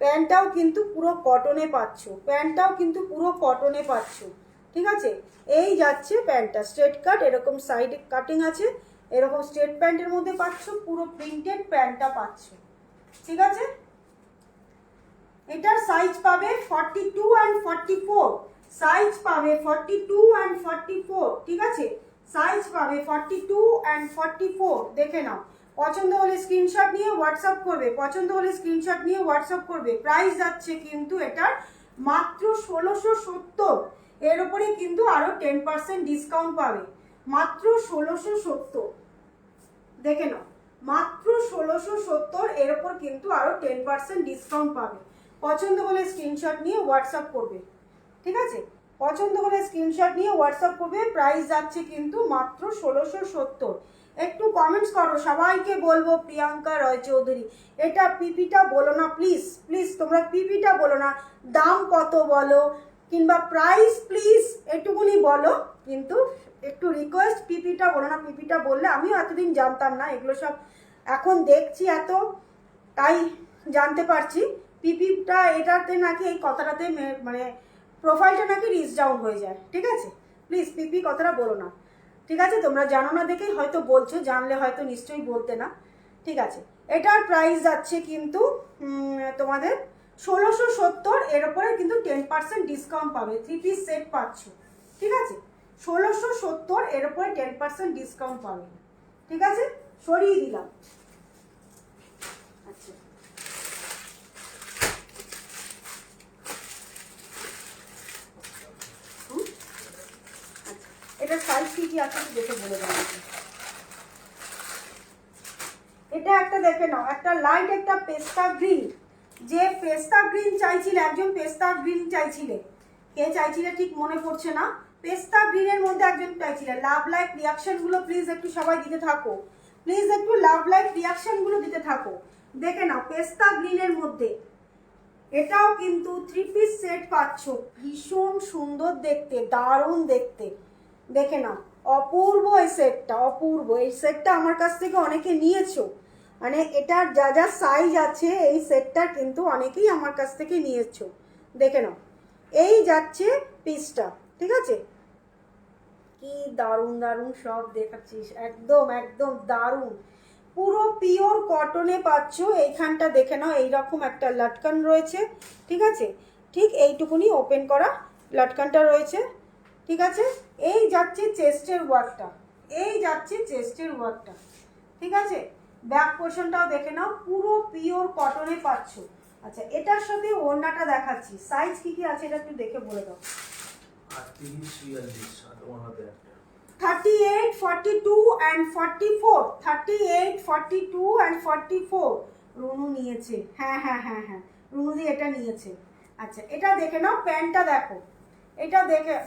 প্যান্টটাও কিন্তু পুরো কটনে পাচ্ছ, প্যান্টটাও কিন্তু পুরো কটনে পাচ্ছ, ঠিক আছে? এই যাচ্ছে প্যান্টটা, স্ট্রেট কাট, এরকম সাইডে কাটিং আছে, এরকম স্ট্রেট প্যান্টের মধ্যে পাচ্ছ, পুরো প্রিন্টেড প্যান্টটা পাচ্ছ, ঠিক আছে? এটার সাইজ পাবে 42 অ্যান্ড 44, সাইজ পাবে 42 অ্যান্ড 44, ঠিক আছে? সাইজ পাবে 42 অ্যান্ড 44, দেখে নাও। পছন্দ হলে স্ক্রিনশট নিয়ে হোয়াটসঅ্যাপ করবে, পছন্দ হলে স্ক্রিনশট নিয়ে হোয়াটসঅ্যাপ করবে। প্রাইস যাচ্ছে কিন্তু এটার মাত্র 1670, এর উপরে কিন্তু আরো 10% ডিসকাউন্ট পাবে, মাত্র 1670, দেখে নাও, মাত্র 1670, এর উপর কিন্তু আরো 10% ডিসকাউন্ট পাবে। পছন্দ হলে স্ক্রিনশট নিয়ে হোয়াটসঅ্যাপ করবে, ঠিক আছে? পছন্দ হলে স্ক্রিনশট নিয়ে হোয়াটসঅ্যাপ করবে। প্রাইস যাচ্ছে কিন্তু মাত্র 1670। একটু কমেন্টস করো, সবাইকে বলবো প্রিয়াঙ্কা রয় চৌধুরী, এটা পিপিটা বলো না প্লিজ, প্লিজ তোমরা পিপিটা বলো না, দাম কত বলো, কিংবা প্রাইস প্লিজ এটুকুনি বলো, কিন্তু একটু রিকোয়েস্ট পিপিটা বলো না। পিপিটা বললে, আমিও এতদিন জানতাম না এগুলো সব, এখন দেখছি এত, তাই জানতে পারছি পিপিটা, এটাতে নাকি এই কথাটাতে মানে প্রোফাইলটা নাকি রিচ ডাউন হয়ে যায়, ঠিক আছে? প্লিজ পিপি কথাটা বলো না, ঠিক আছে? তোমরা জানো না দেখেই হয়তো বলছো, জানলে হয়তো নিশ্চয়ই বলতে না, ঠিক আছে? এটার প্রাইস যাচ্ছে কিন্তু তোমাদের 1670, এর উপরে কিন্তু 10% ডিসকাউন্ট পাবে, 3 পিস সেট পাচ্ছ, ঠিক আছে? 1670, এর উপরে 10% ডিসকাউন্ট পাবে, ঠিক আছে? সরিয়ে দিলাম। আচ্ছা, এটার সাইজ কি আছে দেখে বলে দেবো। এটা একটা দেখে নাও, একটা লাইট একটা পেস্তা গ্রিন, যে পেস্তা গ্রিন চাইছিলে, একজন পেস্তা গ্রিন চাইছিলে, কে চাইছিলে ঠিক মনে পড়ছে না, পেস্তা গ্রিনের মধ্যে একজন চাইছিলে। লাভ লাইক রিয়াকশন গুলো প্লিজ একটু সবাই দিতে থাকো, প্লিজ একটু লাভ লাইক রিয়াকশন গুলো দিতে থাকো। দেখে নাও পেস্তা গ্রিনের মধ্যে, এটাও কিন্তু 3 পিস সেট পাচ্ছ, ভীষণ সুন্দর দেখতে, দারুণ দেখতে, দেখে নাও, অপূর্ব এই সেটটা, অপূর্ব এই সেটটা আমার কাছ থেকে অনেকে নিয়েছো, মানে এটার যা যা সাইজ আছে এই সেটটা কিন্তু অনেকেই আমার কাছ থেকে নিয়েছো, দেখে নাও। এই যাচ্ছে পিসটা, ঠিক আছে? কি দারুণ দারুণ সব দেখাচ্ছিস, একদম একদম দারুণ, পুরো পিওর কটনে পাচ্ছ। এইখানটা দেখে নাও, এইরকম একটা লটকান রয়েছে, ঠিক আছে? ঠিক এইটুকুনি ওপেন করা লটকানটা রয়েছে, ঠিক আছে? এই যাচ্ছে চেস্টের ওয়ার্কটা, এই যাচ্ছে চেস্টের ওয়ার্কটা, ঠিক আছে, ব্যাক পোর্শনটাও দেখে নাও, পুরো পিওর কটনে পাচ্ছ। আচ্ছা, এটার সাথে ওড়নাটা দেখাচ্ছি, সাইজ কি কি আছে এটা একটু দেখে বলে দাও। 38-42 আর ওনাতে একটা 38, 42 and 44, 38, 42 and 44 রুনু নিয়েছে। হ্যাঁ হ্যাঁ হ্যাঁ হ্যাঁ, রুনুদি এটা নিয়েছে। আচ্ছা, এটা দেখে নাও, প্যান্টটা দেখো, এটা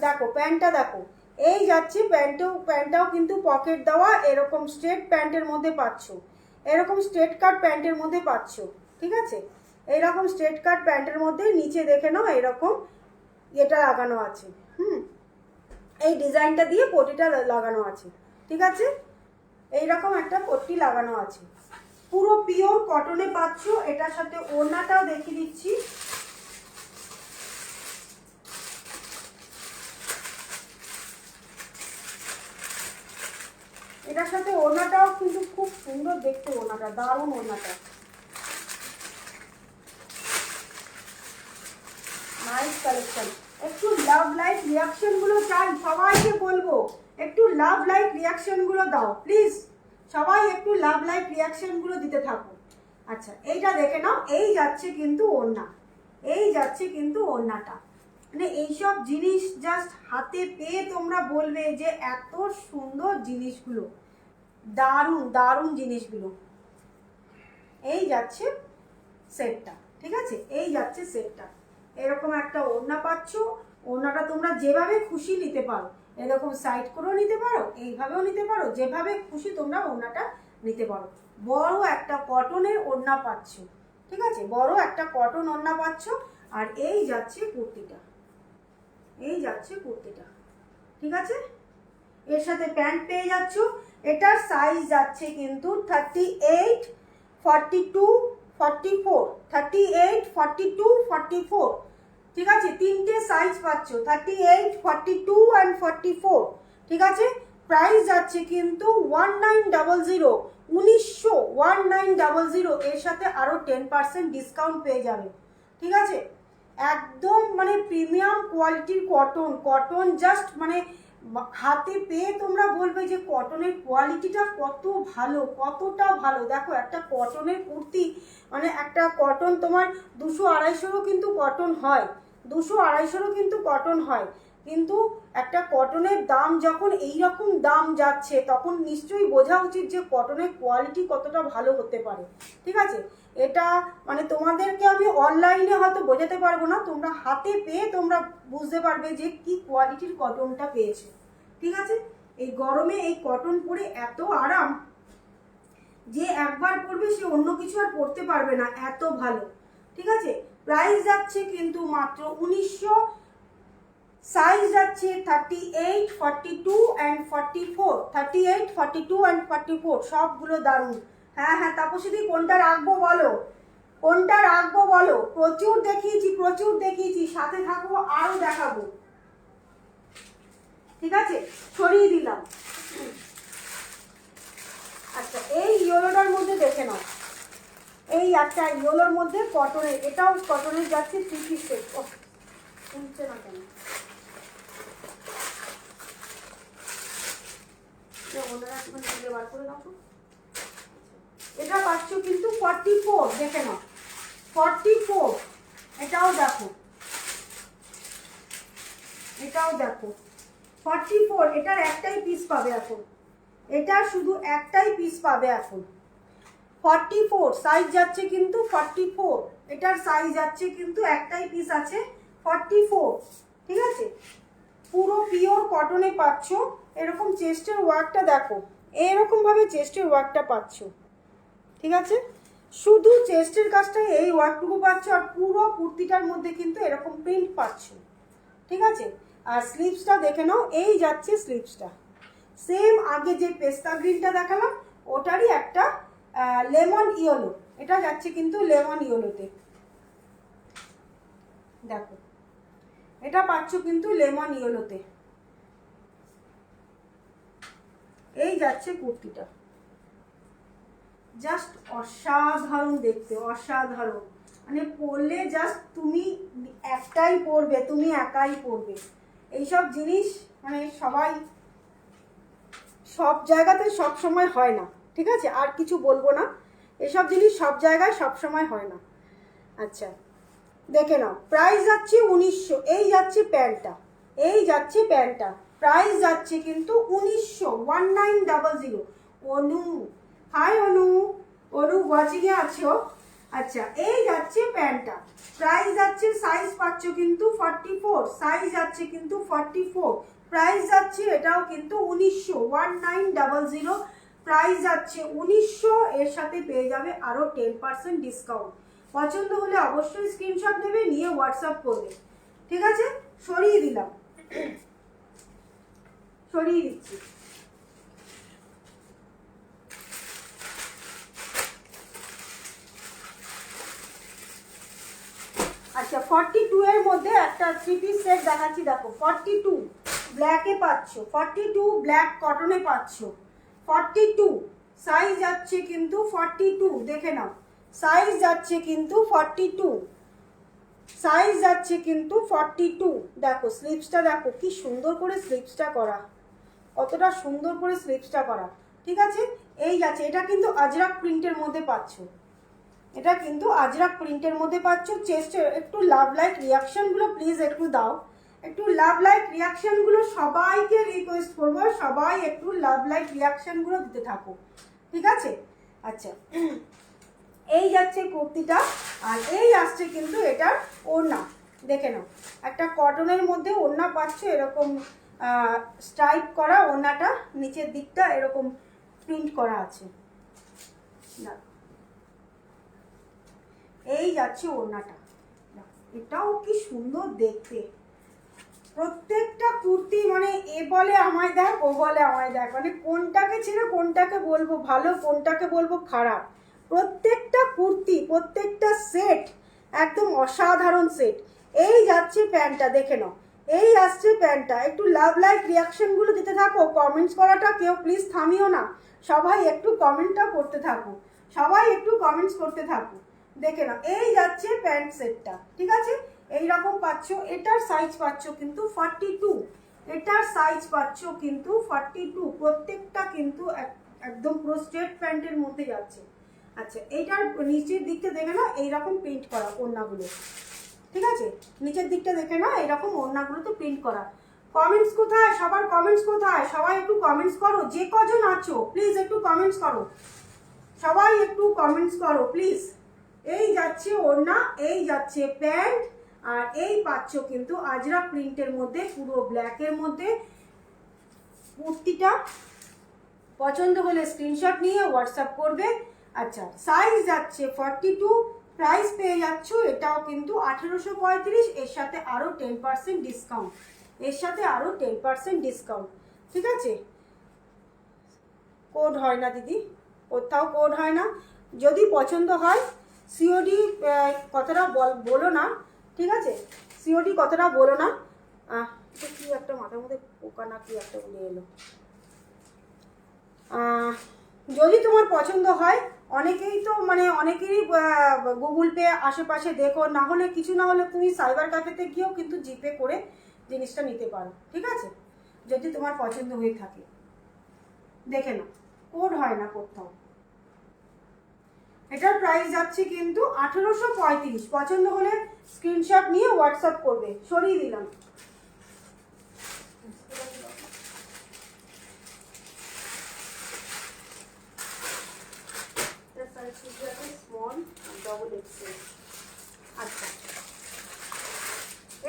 দেখো প্যান্টটা দেখো, এই যাচ্ছে প্যান্টটাও কিন্তু পকেট দেওয়া, এরকম স্ট্রেট প্যান্টের মধ্যে পাচ্ছ, এরকম স্ট্রেট কাট প্যান্টের মধ্যে পাচ্ছ। ঠিক আছে, এইরকম স্ট্রেট কাট প্যান্টের মধ্যে নিচে দেখে নাও এরকম এটা লাগানো আছে। এই ডিজাইনটা দিয়ে পটিটা লাগানো আছে। ঠিক আছে, এইরকম একটা পট্টি লাগানো আছে, পুরো পিওর কটনে পাচ্ছ। এটার সাথে ওড়নাটাও দেখিয়ে দিচ্ছি। এটার সাথে ওড়নাটাও কিন্তু খুব সুন্দর দেখতে, ওড়নাটা দারুণ, ওড়নাটা নাইস কালেকশন। একটু লাভ লাইক রিয়াকশন গুলো চাই, সবাইকে বলবো একটু লাভ লাইক রিয়াকশন গুলো দাও প্লিজ, সবাই একটু লাভ লাইক রিয়াকশন গুলো দিতে থাকো। আচ্ছা, এইটা দেখে নাও, এই যাচ্ছে কিন্তু ওড়না, এই যাচ্ছে কিন্তু ওড়নাটা, মানে এইসব জিনিস জাস্ট হাতে পেয়ে তোমরা বলবে যে এত সুন্দর জিনিসগুলো, দারুণ দারুণ জিনিসগুলো। এই যাচ্ছে সেটটা। ঠিক আছে, এই যাচ্ছে সেটটা, এরকম একটা ওড়না পাচ্ছ। ওড়নাটা তোমরা যেভাবে খুশি নিতে পারো, এরকম সাইড করেও নিতে পারো, এইভাবেও নিতে পারো, যেভাবে খুশি তোমরা ওড়নাটা নিতে পারো। বড় একটা কটনের ওড়না পাচ্ছ। ঠিক আছে, বড় একটা কটন ওড়না পাচ্ছ। আর এই যাচ্ছে কুর্তিটা, এই যাচ্ছে কুর্তিটা। ঠিক আছে, এর সাথে প্যান্ট পেয়ে যাচ্ছ। এটার সাইজ যাচ্ছে কিন্তু 38, 42, 44, 38, 42, 44। ঠিক আছে, তিনটে সাইজ পাচ্ছ, 38, 42 and 44। ঠিক আছে, প্রাইস যাচ্ছে কিন্তু 1900, 1900। এর সাথে আরো 10% ডিসকাউন্ট পেয়ে যাবে। ঠিক আছে, একদম মানে প্রিমিয়াম কোয়ালিটির কটন, কটন জাস্ট মানে হাতে পেয়ে তোমরা বলবে যে কটনের কোয়ালিটিটা কত ভালো, কতটা ভালো। দেখো, একটা কটনের কুর্তি মানে একটা কটন তোমার 200-250 কিন্তু কটন হয়, 200-250 কিন্তু কটন হয়, কিন্তু একটা কটনের দাম যখন এইরকম দাম যাচ্ছে তখন নিশ্চয়ই বোঝা উচিত যে কটনের কোয়ালিটি কতটা ভালো হতে পারে। ঠিক আছে, এটা মানে তোমাদেরকে আমি অনলাইনে হয়তো বোঝাতে পারবো না, তোমরা হাতে পেয়ে তোমরা বুঝতে পারবে যে কি কোয়ালিটির কটনটা পেয়েছে। ঠিক আছে, এই গরমে এই কটন পরে এত আরাম যে একবার পরবে সে অন্য কিছু আর পরতে পারবে না, এত ভালো। ঠিক আছে, প্রাইস যাচ্ছে কিন্তু মাত্র 1900, সাইজ যাচ্ছে 38, 42 and 44, 38, 42 and 44 সবগুলো দারুণ। হ্যাঁ হ্যাঁ, তাপসীদি কোনটা রাখবো বলো, কোনটা রাখবো বলো, প্রচুর দেখিয়েছি, প্রচুর দেখিয়েছি, সাথে থাকবো আরো দেখাবো। ঠিক আছে, ছড়িয়ে দিলাম। আচ্ছা, এই ইয়েলোটার মধ্যে দেখে নাও, এই একটা ইয়েলোর মধ্যে কটনের, এটাও কটনের যাচ্ছে 3 পিস সেট। শুনছে না কেন, বার করে দাও। এটা পাচ্ছ কিন্তু 44, দেখে নাও 44। এটাও দেখো, এটাও দেখো 44। এটার একটাই পিস পাবে এখন, এটা শুধু একটাই পিস পাবে এখন। 44 সাইজ যাচ্ছে কিন্তু 44, এটার সাইজ যাচ্ছে কিন্তু একটাই পিস আছে 44। ঠিক আছে, পুরো পিওর কটনে পাচ্ছ। এরকম চেস্টের ওয়ার্কটা দেখো, এরকম ভাবে চেস্টের ওয়ার্কটা পাচ্ছ। ঠিক আছে, শুধু চেস্টের কাজটাই এই ওয়ার্কটুকু পাচ্ছ, আর পুরো কুর্তিটার মধ্যে কিন্তু এরকম প্রিন্ট পাচ্ছ। ঠিক আছে, আর স্লিভসটা দেখে নাও, এই যাচ্ছে স্লিভসটা সেম আগে যে পেস্তা গ্রিনটা দেখালাম ওটারই একটা লেমন ইয়েলো, এটা যাচ্ছে কিন্তু লেমন ইয়েলোতে। দেখো, এটা পাচ্ছ কিন্তু লেমন ইয়েলোতে। এই যাচ্ছে কুর্তিটা, জাস্ট অসাধারণ দেখতে, অসাধারণ, মানে পরলে জাস্ট তুমি একটাই পরবে, তুমি একাই পরবে। এইসব জিনিস মানে সবাই সব জায়গাতে সব সময় হয় না। ঠিক আছে, আর কিছু বলবো না। এসব জিনিস সব জায়গায় সব সময় হয় না। আচ্ছা দেখে নাও, প্রাইস যাচ্ছে 1900। এই যাচ্ছে প্যান্টটা, এই যাচ্ছে প্যান্টটা, প্রাইস যাচ্ছে কিন্তু 1900, 1900। অনু, হাই অনু, অনু ওয়াচিংয়ে আছো? আচ্ছা এই যাচ্ছে প্যান্টটা, প্রাইস যাচ্ছে, সাইজ পাচ্ছ কিন্তু 44, সাইজ যাচ্ছে কিন্তু 44, প্রাইস যাচ্ছে এটাও কিন্তু 1900, 1900, প্রাইস যাচ্ছে 1900। এর সাথে পেয়ে যাবে আরও 10% ডিসকাউন্ট। পছন্দ হলে অবশ্যই স্ক্রিনশট নেবে, নিয়ে হোয়াটসঅ্যাপ করবে। ঠিক আছে, সরিয়ে দিলাম, সরিয়ে দিচ্ছি। আচ্ছা 42 এর মধ্যে একটা 3 পিস সেট দেখাচ্ছি, দেখো 42 ব্ল্যাকে পাচ্ছ, 42 ব্ল্যাক কটনে পাচ্ছ, 42 সাইজ যাচ্ছে কিন্তু 42, দেখে নাও সাইজ যাচ্ছে কিন্তু 42, সাইজ যাচ্ছে কিন্তু 42। দেখো স্লিপসটা দেখো কি সুন্দর করে স্লিপসটা করা, কতটা সুন্দর করে স্লিপসটা করা। ঠিক আছে, এই যাচ্ছে, এটা কিন্তু আজরাক প্রিন্টের মধ্যে পাচ্ছ, এটা কিন্তু আজরাক প্রিন্টের মধ্যে পাচ্ছ। চেস্টের একটু লাভ লাইক রিয়াকশনগুলো প্লিজ একটু দাও, একটু লাভ লাইক রিয়াকশনগুলো, সবাইকে রিকোয়েস্ট করবো সবাই একটু লাভ লাইক রিয়াকশনগুলো দিতে থাকো। ঠিক আছে, আচ্ছা এই যাচ্ছে কুর্তিটা, আর এই আসছে কিন্তু এটার ওড়না, দেখে নাও একটা কটনের মধ্যে ওড়না পাচ্ছ, এরকম স্ট্রাইপ করা ওড়নাটা, নিচের দিকটা এরকম প্রিন্ট করা আছে। না এই যাচ্ছে ওড়নাটা, এটাও কি সুন্দর দেখতে। প্রত্যেকটা কুর্তি মানে এ বলে আমায় দেখ, ও বলে আমায় দেখ, মানে কোনটাকে ছেড়ে কোনটাকে বলবো ভালো, কোনটাকে বলবো খারাপ। প্রত্যেকটা কুর্তি, প্রত্যেকটা সেট একদম অসাধারণ সেট। এই যাচ্ছে প্যান্টটা, দেখে নাও এই আসছে প্যান্টটা। একটু লাভ লাইক রিয়াকশনগুলো দিতে থাকো, কমেন্টস করাটা কেউ প্লিজ থামিও না, সবাই একটু কমেন্টটা করতে থাকো, সবাই একটু কমেন্টস করতে থাকো। দেখে নাও এই যাচ্ছে প্যান্ট সেটটা। ঠিক আছে, এইরকম পাচ্ছ, এটার সাইজ পাচ্ছ কিন্তু 42, এটার সাইজ পাচ্ছ কিন্তু 42, প্রত্যেকটা কিন্তু একদম পুরো স্ট্রেট প্যান্টের মধ্যে যাচ্ছে। আচ্ছা এইটার নিচের দিকটা দেখে নাও এইরকম প্রিন্ট করা ওড়নাগুলো। ঠিক আছে, নিচের দিকটা দেখে নাও এইরকম ওড়নাগুলোতে প্রিন্ট করা। কমেন্টস কোথায় সবার, কমেন্টস কোথায়, সবাই একটু কমেন্টস করো, যে কজন আছো প্লিজ একটু কমেন্টস করো, সবাই একটু কমেন্টস করো প্লিজ। এই যাচ্ছে ওড়না, এই যাচ্ছে প্যান্ট, আর এই পাচ্ছ কিন্তু আজরাক প্রিন্টের মধ্যে পুরো ব্ল্যাকের মধ্যে কুর্তিটা। পছন্দ হলে স্ক্রিনশট নিয়ে হোয়াটসঅ্যাপ করবে। আচ্ছা সাইজ যাচ্ছে 42, প্রাইস পেয়ে যাচ্ছ এটাও কিন্তু 1835, এর সাথে আরও 10% ডিসকাউন্ট, এর সাথে আরও 10% ডিসকাউন্ট। ঠিক আছে, কোড হয় না দিদি, কোথাও কোড হয় না। যদি পছন্দ হয় সিওডি কথাটা বলো না, ঠিক আছে, সিওডি কথাটা বলো না। কি একটা মাথার মধ্যে পোকা না কি একটা উড়ে এলো। যদি তোমার পছন্দ হয়, অনেকেই তো মানে অনেকেরই গুগল পে আশেপাশে দেখো, না হলে কিছু না হলে তুমি সাইবার ক্যাফেতে গিয়েও কিন্তু জিপে করে জিনিসটা নিতে পারো। ঠিক আছে, যদি তোমার পছন্দ হয়ে থাকে দেখে নাও, কোড হয় না কোথাও। এটার প্রাইস যাচ্ছে কিন্তু 1835, পছন্দ হলে স্ক্রিনশট নিয়ে হোয়াটসঅ্যাপ করবে। সরিয়ে দিলাম। Small double XL. আচ্ছা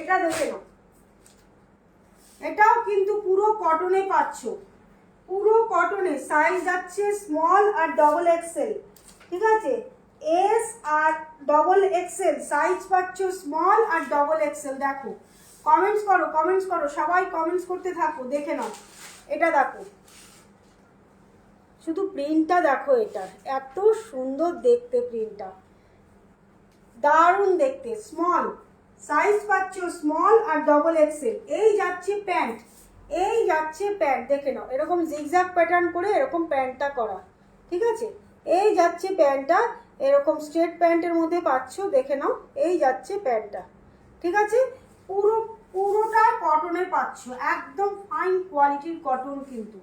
এটা দেখে নাও, এটাও কিন্তু পুরো কটনে পাচ্ছ, পুরো কটনে, সাইজ যাচ্ছে স্মল আর ডবল এক্সেল। ঠিক আছে, এস আর ডবল এক্সেল সাইজ পাচ্ছ, স্মল আর ডবল এক্সেল। দেখো কমেন্টস করো, কমেন্টস করো, সবাই কমেন্টস করতে থাকো। দেখে নাও এটা দেখো, শুধু প্রিন্টটা দেখো, এটার এত সুন্দর দেখতে, প্রিন্টটা দারুণ দেখতে। স্মল সাইজ পাচ্ছ, স্মল আর ডবল এক্সেল। এই যাচ্ছে প্যান্ট, এই যাচ্ছে প্যান্ট, দেখে নাও এরকম জিগজ্যাগ প্যাটার্ন করে এরকম প্যান্টটা করা। ঠিক আছে, এই যাচ্ছে প্যান্টটা, এরকম স্ট্রেট প্যান্টের মধ্যে পাচ্ছ, দেখে নাও এই যাচ্ছে প্যান্টটা। ঠিক আছে, পুরোটা কটনে পাচ্ছ, একদম ফাইন কোয়ালিটির কটন কিন্তু,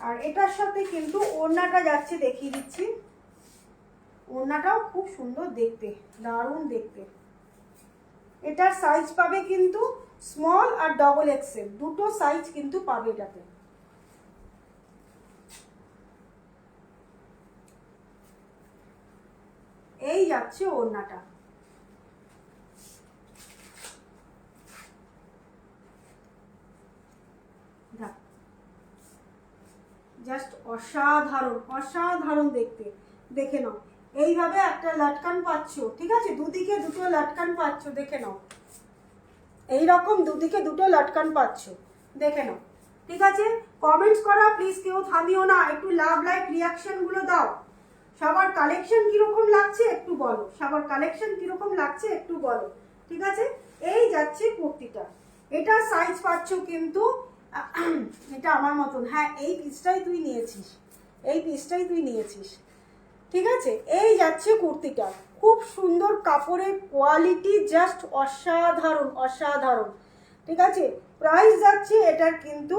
আর এটার সাথে কিন্তু ওড়নাটা যাচ্ছে, দেখিয়ে দিচ্ছি। ওড়নাটাও খুব সুন্দর দেখতে, দারুণ দেখতে। এটার সাইজ পাবে কিন্তু স্মল আর ডবল এক্সেল, দুটো সাইজ কিন্তু পাবে এটাতে। এই যাচ্ছে ওড়নাটা। জাস্ট অসাধারণ, অসাধারণ দেখতে। দেখে নাও, এইভাবে একটা লটকান পাচ্ছ, ঠিক আছে, দুদিকে দুটো লটকান পাচ্ছ, দেখে নাও, এইরকম দুদিকে দুটো লটকান পাচ্ছ, দেখে নাও, ঠিক আছে। কমেন্টস করা প্লিজ, কেউ থামিও না, একটু লাভ লাইক রিয়াকশন গুলো দাও। সবার কালেকশন কিরকম লাগছে একটু বলো, সবার কালেকশন কিরকম লাগছে একটু বলো, ঠিক আছে। এই যাচ্ছে কুর্তিটা, এটা সাইজ পাচ্ছ কিন্তু এটা আমার মতন, হ্যাঁ এই পিসটাই তুই নিয়েছিস, এই পিসটাই তুই নিয়েছিস, ঠিক আছে। এই যাচ্ছে কুর্তিটা, খুব সুন্দর কাপড়ের কোয়ালিটি, জাস্ট অসাধারণ, অসাধারণ, ঠিক আছে। প্রাইস যাচ্ছে এটার কিন্তু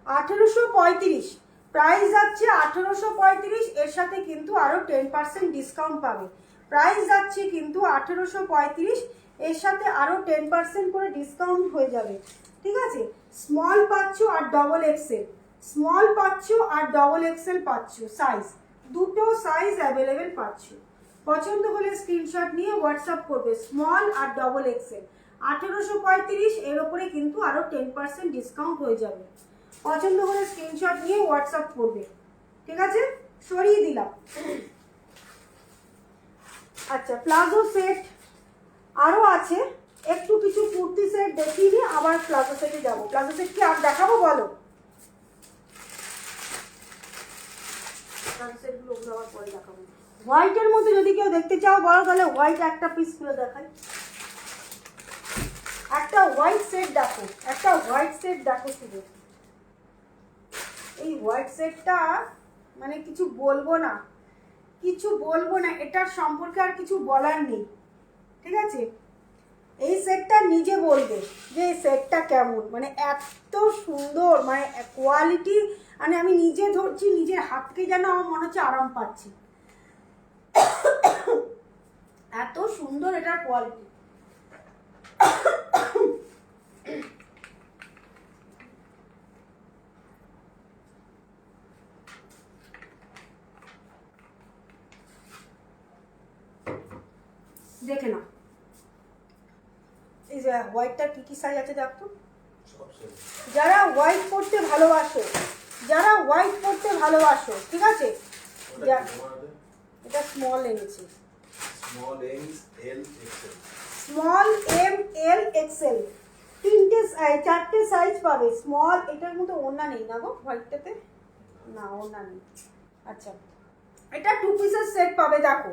1835, প্রাইস যাচ্ছে 1835, এর সাথে কিন্তু আরো 10% ডিসকাউন্ট পাবে। প্রাইস যাচ্ছে কিন্তু 1835, এর সাথে আরো 10% করে ডিসকাউন্ট হয়ে যাবে, ঠিক আছে। স্মল পাচ্ছ আর ডবল এক্সেল, স্মল পাচ্ছ আর ডবল এক্সেল পাচ্ছ, সাইজ দুটো সাইজ অ্যাভেলেবেল পাচ্ছ। পছন্দ হলে স্ক্রিনশট নিয়ে হোয়াটসঅ্যাপ করবে, স্মল আর ডবল এক্সেল। 1835, এর ওপরে কিন্তু আরো 10% ডিসকাউন্ট হয়ে যাবে। পছন্দ হলে স্ক্রিনশট নিয়ে হোয়াটসঅ্যাপ করবে, ঠিক আছে। সরিয়ে দিলাম। আচ্ছা, প্লাজো সেট আরো আছে, একটু কিছু কুর্তি সেট দেখিয়ে নিয়ে আবার প্লাজো সেটে যাবো। প্লাজো সেট কি আর দেখাবো বলো? প্লাজো সেটগুলো ওগুলো আবার পরে দেখাবো। হোয়াইটের মধ্যে যদি কেউ দেখতে চাও বলো, তাহলে হোয়াইট একটা পিস খুলে দেখাই। একটা হোয়াইট সেট দেখো, একটা হোয়াইট সেট দেখো শুধু। এই হোয়াইট সেটটা মানে কিছু বলবো না, কিছু বলবো না, এটার সম্পর্কে আর কিছু বলার নেই, ঠিক আছে। এই সেটটা নিজে বলবে যে এই সেটটা কেমন, মানে এত সুন্দর, মানে কোয়ালিটি, মানে আমি নিজে ধরছি, নিজের হাতকে যেন আমার মনে হচ্ছে আরাম পাচ্ছি, এত সুন্দর এটার কোয়ালিটি। দেখে নাও, এই যে হোয়াইটটা কি কি সাইজ আছে দেখো। যারা হোয়াইট পরতে ভালোবাসো, যারা হোয়াইট পরতে ভালোবাসো, ঠিক আছে। এটা স্মল এনেছি, small M L XL, small M L XL, চারটে সাইজ পাবে। স্মল, এটার মধ্যে ওড়না নেই না গো হোয়াইটটাতে, না ওড়না নেই। আচ্ছা, এটা 2 পিসের সেট পাবে, দেখো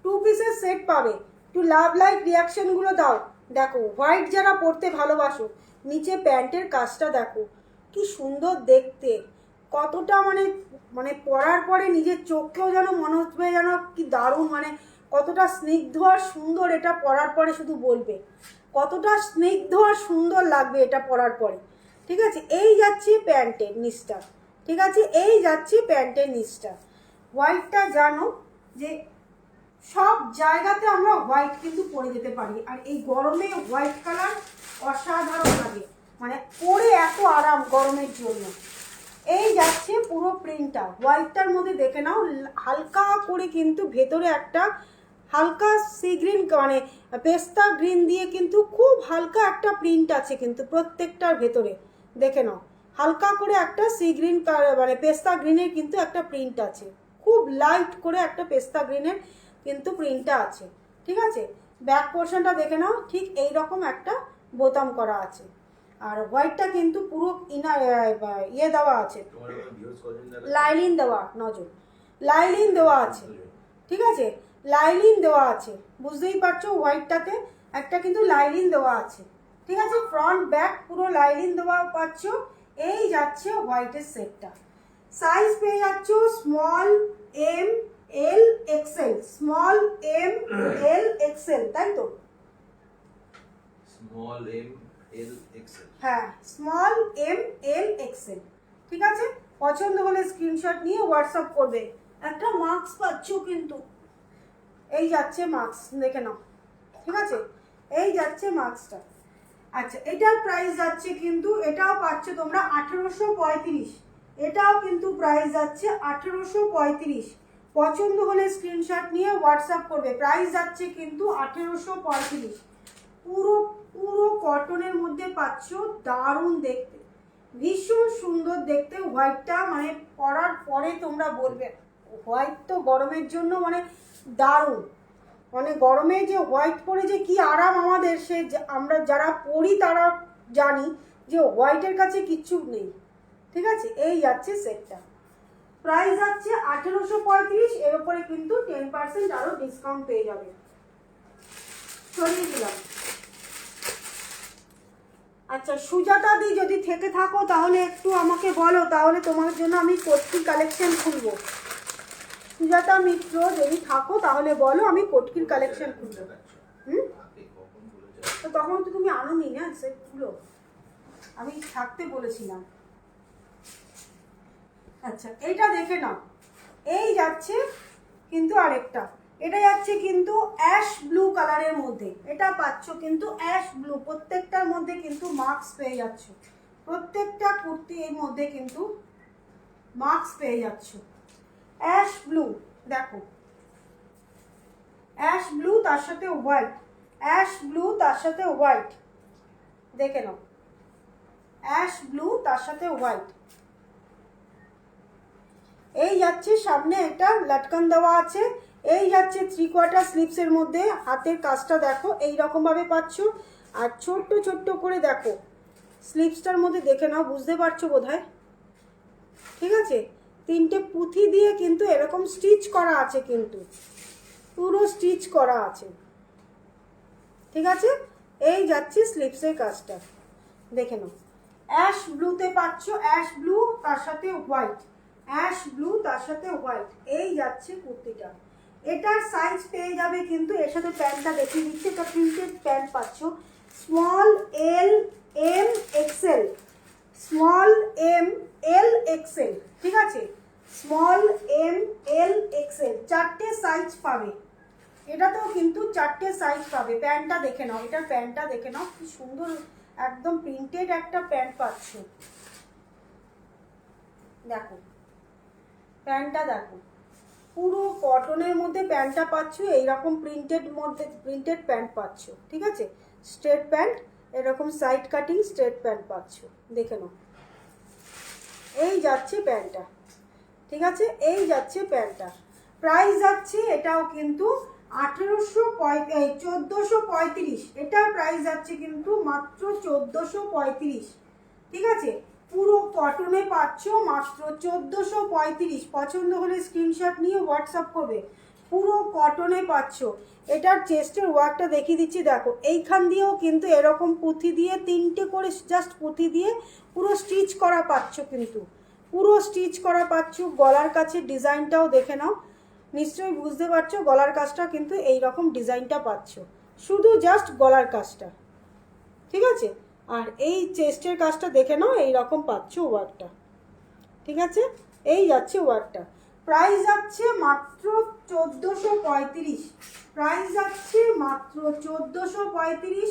2 পিসের সেট পাবে। একটু লাভ লাইক রিয়াকশন গুলো দাও। দেখো হোয়াইট যারা পরতে ভালোবাসো, নিচে প্যান্টের কাজটা দেখো কি সুন্দর দেখতে, কতটা মানে মানে পরার পরে নিজের চোখকেও যেন মনে হচ্ছে যেন কি দারুণ, মানে কতটা স্নিগ্ধ আর সুন্দর, এটা পরার পরে শুধু বলবে কতটা স্নিগ্ধ আর সুন্দর লাগবে এটা পরার পরে, ঠিক আছে। এই যাচ্ছে প্যান্টের নিচটা, ঠিক আছে, এই যাচ্ছে প্যান্টের নিচটা। হোয়াইটটা জানো যে সব জায়গাতে আমরা হোয়াইট কিন্তু পরে যেতে পারি, আর এই গরমে হোয়াইট কালার অসাধারণ লাগে, মানে পরে এত আরাম গরমের জন্য। এই যাচ্ছে পুরো প্রিন্টটা, হোয়াইটটার মধ্যে দেখে নাও হালকা করে কিন্তু ভেতরে একটা হালকা সি গ্রিন, মানে পেস্তা গ্রিন দিয়ে কিন্তু খুব হালকা একটা প্রিন্ট আছে কিন্তু প্রত্যেকটার ভেতরে, দেখে নাও হালকা করে একটা সি গ্রিন, মানে পেস্তা গ্রিনের কিন্তু একটা প্রিন্ট আছে, খুব লাইট করে একটা পেস্তা গ্রিনের কিন্তু প্রিন্টটা আছে, ঠিক আছে। ব্যাক পোর্শনটা দেখে নাও, ঠিক এই রকম একটা বোতাম করা আছে, আর হোয়াইটটা কিন্তু পুরো ইয়ে দেওয়া আছে, লাইলিন দেওয়া, নজর লাইলিন দেওয়া আছে, ঠিক আছে, লাইলিন দেওয়া আছে, বুঝতেই পারছো হোয়াইটটাতে একটা কিন্তু লাইলিন দেওয়া আছে, ঠিক আছে। ফ্রন্ট ব্যাক পুরো লাইলিন দেওয়া পাচ্ছ। এই যাচ্ছে হোয়াইটের সেটটা, সাইজ পেয়ে যাচ্ছ small M L XL, small M L XL, তাই তো, স্মল এম এল এক্সেল। হ্যাঁ, স্মল এম এল এক্সেল। ঠিক আছে, পছন্দ হলে স্ক্রিনশট নিয়ে হোয়াটসঅ্যাপ করবে। একটা মাস্ক পাচ্ছ কিন্তু, এই যাচ্ছে মাস্ক, দেখে নাও। ঠিক আছে, এই যাচ্ছে মাস্কটা। আচ্ছা, এটার প্রাইস যাচ্ছে কিন্তু, এটাও পাচ্ছ তোমরা 1835। এটাও কিন্তু প্রাইস যাচ্ছে 1835। পছন্দ হলে স্ক্রিনশট নিয়ে হোয়াটসঅ্যাপ করবে। প্রাইস যাচ্ছে কিন্তু 1835। পুরো পুরো কটনের মধ্যে পাচ্ছ, দারুণ দেখতে, ভীষণ সুন্দর দেখতে। হোয়াইটটা মানে পরার পরে তোমরা বলবে, হোয়াইট তো গরমের জন্য মানে দারুণ। মানে গরমে যে হোয়াইট পরে যে কি আরাম আমাদের, সে আমরা যারা পরি তারা জানি যে হোয়াইটের কাছে কিচ্ছু নেই। ঠিক আছে, এই যাচ্ছে সেটটা। প্রাইস যাচ্ছে 1835। এর উপরে কিন্তু 10% আরো ডিসকাউন্ট পেয়ে যাবে। সরিয়ে দিলাম। আচ্ছা, সুজাতা দি যদি থেকে থাকো তাহলে একটু আমাকে বলো, তাহলে তোমার জন্য আমি কোটকি কালেকশন খুলবো। সুজাতা মিত্র যদি থাকো তাহলে বলো, আমি কোটকির কালেকশন খুলবো। তো তখন তো তুমি আনোনি না সেটগুলো, আমি থাকতে বলেছিলাম। আচ্ছা, এইটা দেখে নাও। এই যাচ্ছে কিন্তু আরেকটা, এটা যাচ্ছে কিন্তু অ্যাশ ব্লু কালারের মধ্যে। এটা পাচ্ছ কিন্তু অ্যাশ ব্লু, প্রত্যেকটার মধ্যে কিন্তু মার্কস পেয়ে যাচ্ছ। প্রত্যেকটা কুর্তি এর মধ্যে কিন্তু মার্কস পেয়ে যাচ্ছ। অ্যাশ ব্লু, দেখো অ্যাশ ব্লু তার সাথে হোয়াইট, অ্যাশ ব্লু তার সাথে হোয়াইট, দেখে নাও। অ্যাশ ব্লু তার সাথে হোয়াইট। এই যাচ্ছে সামনে একটা লটকান দেওয়া আছে। এই যাচ্ছে 3/4 স্লিপসের মধ্যে, হাতের কাজটা দেখো এই রকম ভাবে পাচ্ছ। আর ছোট্ট ছোট্ট করে দেখো স্লিপসটার মধ্যে, দেখে নাও, বুঝতে পারছো বোধহয়। ঠিক আছে, 3টে পুঁথি দিয়ে কিন্তু এরকম স্টিচ করা আছে, কিন্তু পুরো স্টিচ করা আছে। ঠিক আছে, এই যাচ্ছে স্লিপসের কাজটা, দেখে নাও। অ্যাশ ব্লুতে পাচ্ছ, অ্যাশ ব্লু তার সাথে হোয়াইট, অ্যাশ ব্লু তার সাথে হোয়াইট। এই যাচ্ছে কুর্তিটা। এটার সাইজ পেয়ে যাবে কিন্তু, এর সাথে প্যান্টটা দেখিয়ে দিচ্ছি। এটা প্রিন্টেড প্যান্ট পাচ্ছ, small L M XL, small M L XL. ঠিক আছে, স্মল এম এল এক্সেল, 4টে সাইজ পাবে। এটাতেও কিন্তু 4টে সাইজ পাবে। প্যান্টটা দেখে নাও, এটার প্যান্টটা দেখে নাও, কি সুন্দর একদম প্রিন্টেড একটা প্যান্ট পাচ্ছ। দেখো প্যান্টটা দেখো, পুরো কটনের মধ্যে প্যান্টটা পাচ্ছ। এইরকম প্রিন্টেড মধ্যে প্রিন্টেড প্যান্ট পাচ্ছ। ঠিক আছে, স্ট্রেট প্যান্ট, এরকম সাইড কাটিং স্ট্রেট প্যান্ট পাচ্ছ, দেখে নাও। এই যাচ্ছে প্যান্টটা। ঠিক আছে, এই যাচ্ছে প্যান্টটা। প্রাইস যাচ্ছে এটাও কিন্তু 1435। এটার প্রাইস যাচ্ছে কিন্তু মাত্র 1435। ঠিক আছে, পুরো কটনে পাচ্ছ মাত্র 1435। পছন্দ হলে স্ক্রিনশট নিয়ে হোয়াটসঅ্যাপ করবে। পুরো কটনে পাচ্ছ। এটার চেস্টের ওয়ার্কটা দেখিয়ে দিচ্ছি, দেখো এইখান দিয়েও কিন্তু এরকম পুঁথি দিয়ে 3টে করে জাস্ট পুঁথি দিয়ে পুরো স্টিচ করা পাচ্ছ, কিন্তু পুরো স্টিচ করা পাচ্ছ। গলার কাছে ডিজাইনটাও দেখে নাও, নিশ্চয়ই বুঝতে পারছো গলার কাজটা কিন্তু এই রকম ডিজাইনটা পাচ্ছ, শুধু জাস্ট গলার কাজটা। ঠিক আছে, আর এই চেস্টের কাজটা দেখে নাও, এই রকম পাচ্ছ ওয়ার্কটা। ঠিক আছে, এই যাচ্ছে ওয়ার্কটা। প্রাইস যাচ্ছে মাত্র 1435। প্রাইস যাচ্ছে মাত্র 1435।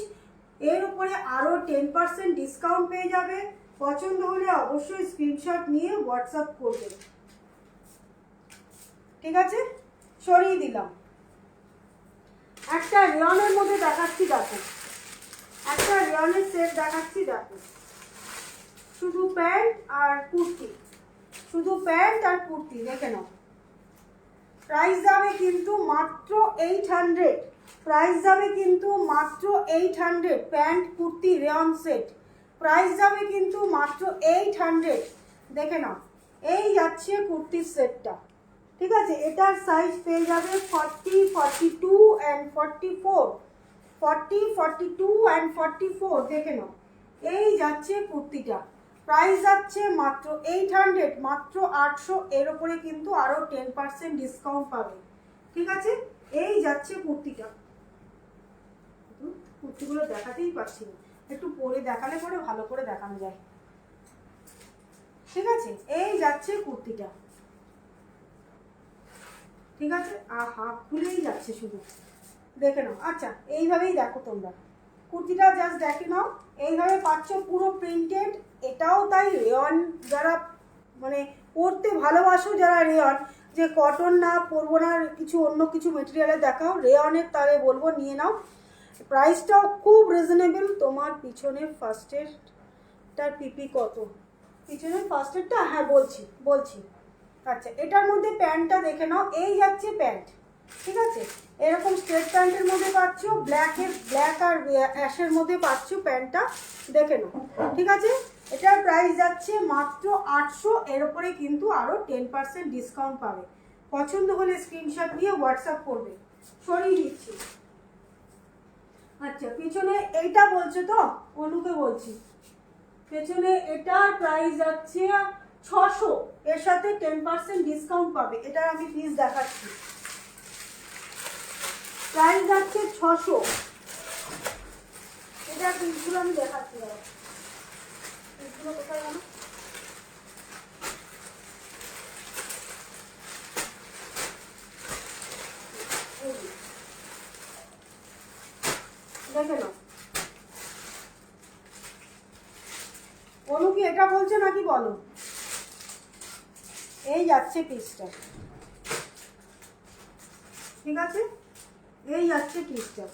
এর উপরে আরও 10% ডিসকাউন্ট পেয়ে যাবে। পছন্দ হলে অবশ্যই স্ক্রিনশট নিয়ে হোয়াটসঅ্যাপ করবে। ঠিক আছে, সরিয়ে দিলাম। একটা রেয়নের মধ্যে দেখাচ্ছি, দেখো একটা রেয়নের সেট দেখাচ্ছি, দেখো শুধু প্যান্ট আর কুর্তি, শুধু প্যান্ট আর কুর্তি, দেখে নাও। প্রাইস যাবে কিন্তু মাত্র 800। প্রাইস যাবে কিন্তু মাত্র 800। Pant kurti rayon set, price যাবে কিন্তু মাত্র 800। দেখে নাও, এই যাচ্ছে কুর্তির সেটটা। ঠিক আছে, এটার সাইজ পেয়ে যাবে 40, 42 অ্যান্ড 44। 40, 42 অ্যান্ড 44, দেখে নাও। এই যাচ্ছে কুর্তিটা। প্রাইস যাচ্ছে মাত্র 800, মাত্র 800। এর উপরে কিন্তু আরও 10% ডিসকাউন্ট পাবে। ঠিক আছে, এই যাচ্ছে কুর্তিটা। কুর্তিগুলো দেখাতেই পারছি না। একটু পরে দেখালে পরে ভালো করে দেখানো যায়। ঠিক আছে, এই যাচ্ছে কুর্তিটা। ঠিক আছে, আর হাফ খুলেই যাচ্ছে শুধু, দেখে নাও। আচ্ছা, এইভাবেই দেখো তোমরা কুর্তিটা, জাস্ট দেখে নাও। এইভাবে পাচ্ছ পুরো প্রিন্টেড। এটাও তাই রেয়ন, যারা মানে পরতে ভালোবাসো, যারা রেয়ন, যে কটন না পরবো না, কিছু অন্য কিছু মেটেরিয়ালে দেখাও রেয়নের, তাহলে বলবো নিয়ে নাও। প্রাইসটাও খুব রিজনেবল। তোমার পিছনের ফার্স্টেরটার পিপি কত? পিছনের ফার্স্টেরটা, হ্যাঁ বলছি। আচ্ছা, এটার মধ্যে প্যান্টটা দেখে নাও। এই যাচ্ছে প্যান্ট, ঠিক আছে। এরকম স্ট্রেট প্যান্টের মধ্যে পাচ্ছ, ব্ল্যাক আর অ্যাশের মধ্যে পাচ্ছ প্যান্টটা, দেখে নাও। ঠিক আছে, এটার প্রাইস যাচ্ছে মাত্র 800। এর উপরে কিন্তু আরও 10% ডিসকাউন্ট পাবে। পছন্দ হলে স্ক্রিনশট দিয়ে হোয়াটসঅ্যাপ করবে, সরিয়ে দিচ্ছি। আচ্ছা, পেছনে এইটা বলছো তো, অনুকে বলছি। পেছনে এটার প্রাইস যাচ্ছে 600, এর সাথে 10% ডিসকাউন্ট পাবে। এটা আমি প্লিজ দেখাচ্ছি, প্রাইস যাচ্ছে 600। এটা পিসগুলো আমি দেখাচ্ছি, পিসগুলো কোথায় গেল? দেখে নাও। অনু কি এটা বলছে নাকি বলো? এই যাচ্ছে পিসটা, ঠিক আছে, এই যাচ্ছে পিসটা।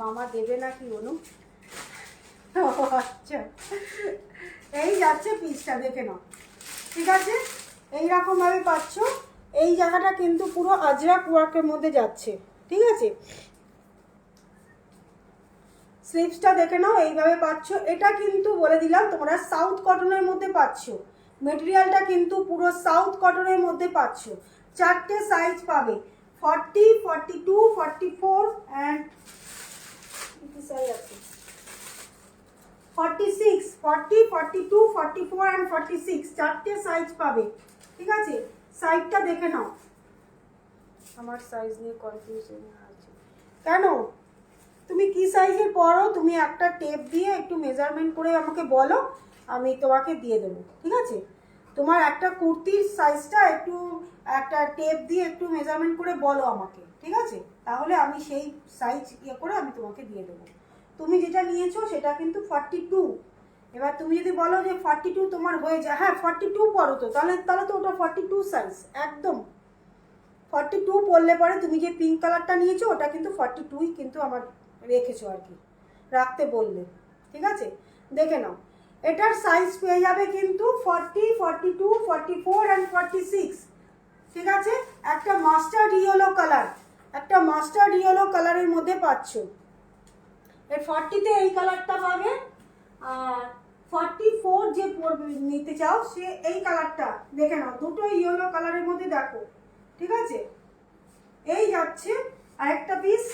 মামা দেবে নাকি অনু? আচ্ছা, এই যাচ্ছে পিসটা, দেখে নাও। ঠিক আছে, এইরকম ভাবে পাচ্ছ। এই জায়গাটা কিন্তু পুরো আজরাক ওয়ার্কের মধ্যে যাচ্ছে, ঠিক আছে। স্লিভসটা দেখে নাও, এইভাবে পাচ্ছ। এটা কিন্তু বলে দিলাম তোমরা সাউথ কটনের মধ্যে পাচ্ছ। মেটেরিয়ালটা কিন্তু পুরো সাউথ কটনের মধ্যে পাচ্ছ। 4টে সাইজ পাবে, 40, 42, 44 অ্যান্ড 46, 40, 42, 44 অ্যান্ড 46, 4টে সাইজ পাবে। ঠিক আছে, সাইজটা দেখে নাও। আমার সাইজ নিয়ে কনফিউশন আছে কেন? তুমি কি সাইজের পরো, তুমি একটা টেপ দিয়ে একটু মেজারমেন্ট করে আমাকে বলো, আমি তোমাকে দিয়ে দেবো। ঠিক আছে, তোমার একটা কুর্তির সাইজটা একটু একটা টেপ দিয়ে একটু মেজারমেন্ট করে বলো আমাকে, ঠিক আছে, তাহলে আমি সেই সাইজ করে আমি তোমাকে দিয়ে দেবো। তুমি যেটা নিয়েছো সেটা কিন্তু 42। এবার তুমি যদি বলো যে 42 তোমার হয়ে যায়, হ্যাঁ 42 পরো তো, তাহলে তো ওটা 42 সাইজ একদম। 42 পরলে পরে তুমি যে পিঙ্ক কালারটা নিয়েছো ওটা কিন্তু 42ই কিন্তু আমার রেখেছো আর কি, রাখতে বললে। ঠিক আছে, দেখে নাও। এটার সাইজ পেয়ে যাবে কিন্তু 40, 42, 44 অ্যান্ড 46। ঠিক আছে, একটা মাস্টার্ড ইয়েলো কালারের মধ্যে পাচ্ছ। এর 40তে এই কালারটা পাবে, আর 44 যে নিতে চাও সে এই কালারটা দেখে নাও। দুটো ইয়েলো কালারের মধ্যে দেখো, ঠিক আছে, এই যাচ্ছে আরেকটা পিস।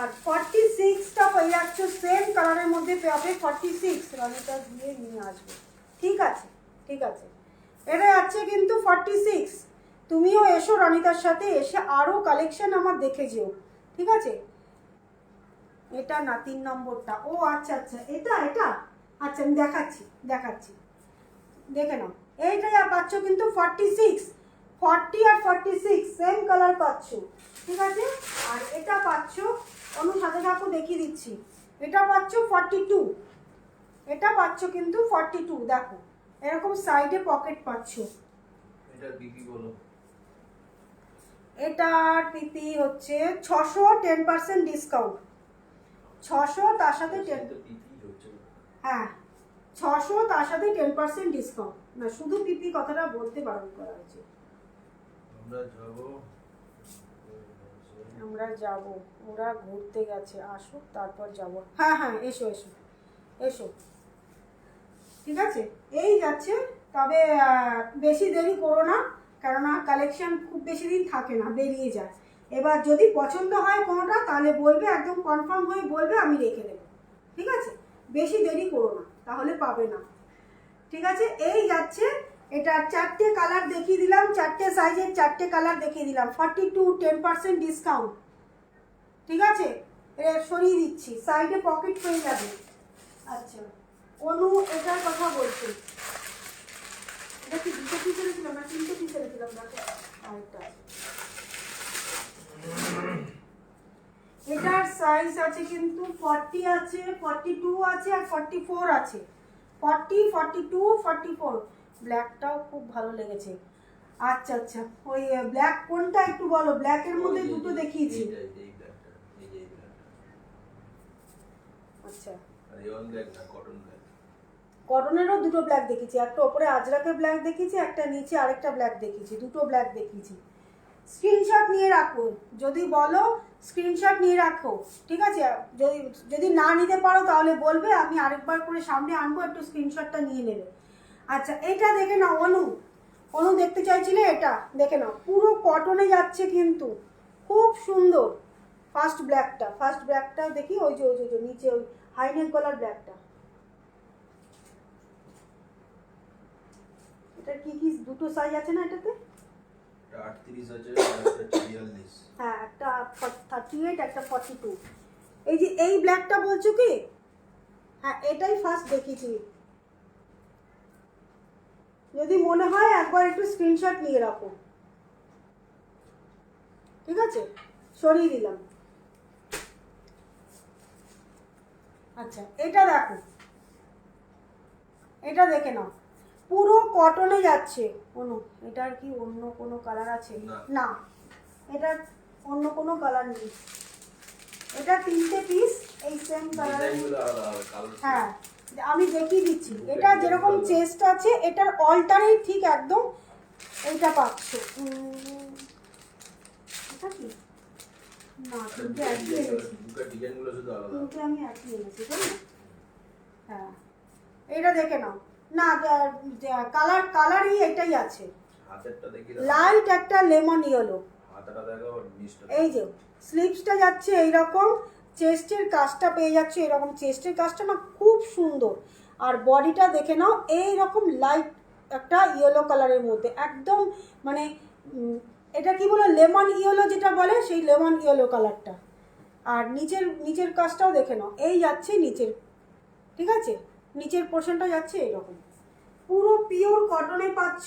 আর 46টা পেয়ে যাচ্ছ সেম কালারের মধ্যে পাবে 46। রনিতা দিয়ে নিয়ে আসবে, ঠিক আছে, ঠিক আছে। এটা যাচ্ছে কিন্তু 46। তুমিও এসো রনিতার সাথে, এসে আরও কালেকশন আমার দেখে যেও, ঠিক আছে। এটা না 3 নম্বরটা, ও আচ্ছা আচ্ছা, এটা আচ্ছা আমি দেখাচ্ছি, দেখে নাও। এইটা যা পাচ্ছ কিন্তু 46, 40 আর 46 সেম কালার পাচ্ছ, ঠিক আছে। আর এটা পাচ্ছ, অন্য সাথে থাকো দেখিয়ে দিচ্ছি, এটা পাচ্ছ 42। এটা পাচ্ছ কিন্তু 42, দেখো এরকম সাইডে পকেট পাচ্ছ। এটা বিপি বলো। এটার পিপি হচ্ছে 600, 10% ডিসকাউন্ট। 600 তার সাথে হ্যাঁ 600 তার সাথে 10% ডিসকাউন্ট। না, শুধু পিপি কথাটা বলতে বারণ করা হয়েছে। আমরা যাব, ওরা ঘুরতে গেছে, আসো তারপর যাব। হ্যাঁ হ্যাঁ, এসো এসো এসো, ঠিক আছে। এই যাচ্ছে, তবে বেশি দেরি করো না, কেননা কালেকশন খুব বেশি দিন থাকে না, বেরিয়ে যায়। এবার যদি পছন্দ হয় কোনোটা তাহলে বলবে, একদম কনফার্ম হয়ে বলবে, আমি রেখে দেবো, ঠিক আছে। বেশি দেরি করো না, তাহলে পাবে না, ঠিক আছে। এই যাচ্ছে, এটা 4টে কালার দেখিয়ে দিলাম, 4টে সাইজের 4টে কালার দেখিয়ে দিলাম। 42, 10% ডিসকাউন্ট, ঠিক আছে। সরিয়ে দিচ্ছি, সাইডে পকেট পেয়ে যাবে। আচ্ছা, অনু এটার কথা বলছি, এটা কি 2 পিস এনেছিলাম না 3 পিস এনেছিলাম? দেখো আরেকটা, এটার সাইজ আছে কিন্তু 40 আছে, 42 আছে আর 44 আছে। 40, 42, 44। ব্ল্যাকটাও খুব ভালো লেগেছে। আচ্ছা আচ্ছা, ওই ব্ল্যাক কোনটা একটু বলো, ব্ল্যাকের মধ্যে দুটো দেখিয়েছি। এই ব্ল্যাকটা, এই ব্ল্যাকটা। আচ্ছা, আর রিয়ন ব্ল্যাক না, কটন ব্ল্যাক। কটনেরও দুটো ব্ল্যাক দেখিয়েছি, একটা ওপরে আজরাকের ব্ল্যাক দেখিয়েছি, একটা নিচে আরেকটা ব্ল্যাক দেখিয়েছি, দুটো ব্ল্যাক দেখিয়েছি। স্ক্রিনশট নিয়ে রাখো, যদি বলো স্ক্রিনশট নিয়ে রাখো, ঠিক আছে? যদি যদি না নিতে পারো তাহলে বলবে, আমি আরেকবার করে সামনে আনবো, একটু স্ক্রিনশটটা নিয়ে নেবে। আচ্ছা, এটা দেখে নাও। অনু অনু দেখতে চাইছিলে, এটা দেখে নাও, পুরো কটনে যাচ্ছে কিন্তু, খুব সুন্দর। ফার্স্ট ব্ল্যাকটা দেখি, ওই যে নিচে ওই হাইনেক গলার ব্ল্যাকটা। এটা কি কি দুটো সাইজ আছে না এটাতে? 38 আছে আর একটা 43। হ্যাঁ, একটা 38, একটা 42। এই যে এই ব্ল্যাকটা বলছো কি? হ্যাঁ, এটাই ফার্স্ট দেখিয়েছি। যদি মনে হয় একবার একটু স্ক্রিনশট নিয়ে রাখো, ঠিক আছে? সরিয়ে দিলাম। আচ্ছা, এটা দেখো, এটা দেখে নাও, পুরো কটনে যাচ্ছে। অনু এটার কি অন্য কোনো কালার আছে? না, এটার অন্য কোনো কালার নেই। এটা 3টে পিস এই সেম কালার। ডিজাইনগুলো আলাদা হবে, কালার। হ্যাঁ, আমি দেখিয়ে দিচ্ছি। এটা যেরকম চেস্ট আছে, এটার অল্টারনেট ঠিক একদম এইটা পাচ্ছ। এটা কি না, তিনটে একই এনেছি, ডিজাইনগুলো শুধু আলাদা। তিনটে আমি একই এনেছি, তাই না? হ্যাঁ, এটা দেখে নাও না, কালারই এটাই আছে। হাতেরটা দেখি, লাইট একটা লেমন ইয়েলো। হাতটা দেখো, নিচটা। এই যে স্লিভসটা যাচ্ছে এইরকম, চেস্টের কাজটা পেয়ে যাচ্ছে এরকম, চেস্টের কাজটা না খুব সুন্দর। আর বডিটা দেখে নাও, এইরকম লাইট একটা ইয়েলো কালারের মধ্যে, একদম মানে এটা কি বলে, লেমন ইয়েলো যেটা বলে, সেই লেমন ইয়েলো কালারটা। আর নিচের কাজটাও দেখে নাও, এই যাচ্ছে নিচের, ঠিক আছে? নিচের পোর্শনটা যাচ্ছে এরকম, পুরো পিওর কটনে পাচ্ছ।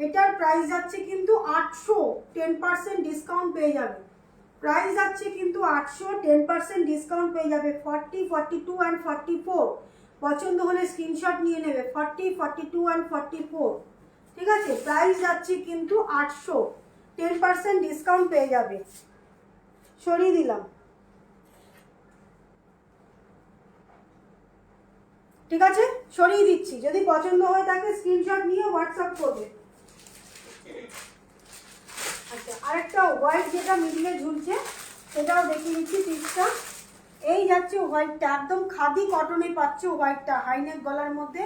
এটার প্রাইস যাচ্ছে কিন্তু 800, 10% ডিসকাউন্ট পেয়ে যাবে। প্রাইস যাচ্ছে কিন্তু 800, 10% ডিসকাউন্ট পেয়ে যাবে। 40, 42 অ্যান্ড 44 পছন্দ হলে স্ক্রিনশট নিয়ে নেবে। 40, 42 অ্যান্ড 44, ঠিক আছে? প্রাইস যাচ্ছে কিন্তু 800, 10% ডিসকাউন্ট পেয়ে যাবে। সরিয়ে দিলাম, ঠিক আছে? সরিয়ে দিচ্ছি। যদি পছন্দ হয়ে থাকে স্ক্রিনশট নিয়ে হোয়াটসঅ্যাপ করবে। আচ্ছা, আরেকটা হোয়াইট যেটা মিডিলে ঝুলছে, সেটাও দেখিয়ে দিচ্ছি পিসটা। এই যাচ্ছে হোয়াইটটা, একদম খাদি কটনে পাচ্ছ হোয়াইটটা, হাইনেক গলার মধ্যে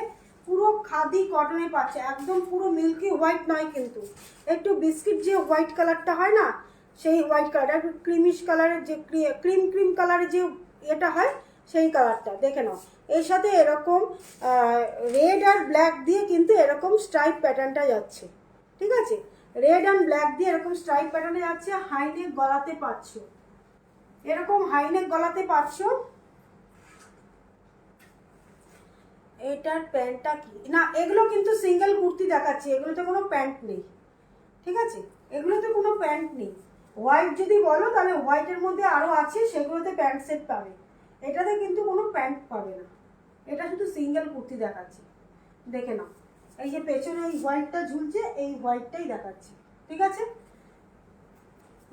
পুরো খাদি কটনে পাচ্ছে, একদম পুরো মিল্কি হোয়াইট নয় কিন্তু, একটু বিস্কিট যে হোয়াইট কালারটা হয় না, সেই হোয়াইট কালার, একটু ক্রিমিশ কালারের, যে ক্রিম কালারের যে এটা হয়, সেই কালারটা দেখে নাও। এর সাথে এরকম রেড আর ব্ল্যাক দিয়ে কিন্তু এরকম স্ট্রাইপ প্যাটার্নটা যাচ্ছে, ঠিক আছে? রেড অ্যান্ড ব্ল্যাক দিয়ে এরকম স্ট্রাইপ প্যাটার্নে যাচ্ছে। হাইনেক গলাতে পাচ্ছ, এরকম হাইনেক গলাতে পাচ্ছ। এটার প্যান্টটা কি না, এগুলো কিন্তু সিঙ্গেল কুর্তি দেখাচ্ছি, এগুলোতে কোনো প্যান্ট নেই, ঠিক আছে? এগুলোতে কোনো প্যান্ট নেই। হোয়াইট যদি বলো তাহলে হোয়াইটের মধ্যে আরও আছে, সেগুলোতে প্যান্ট সেট পাবে। এটাতে কিন্তু কোনো প্যান্ট পাবে না, এটা শুধু সিঙ্গেল কুর্তি দেখাচ্ছি, দেখে নাও। এই যে পেছনে এই হোয়াইটটা ঝুলছে, এই হোয়াইটটাই দেখাচ্ছি, ঠিক আছে?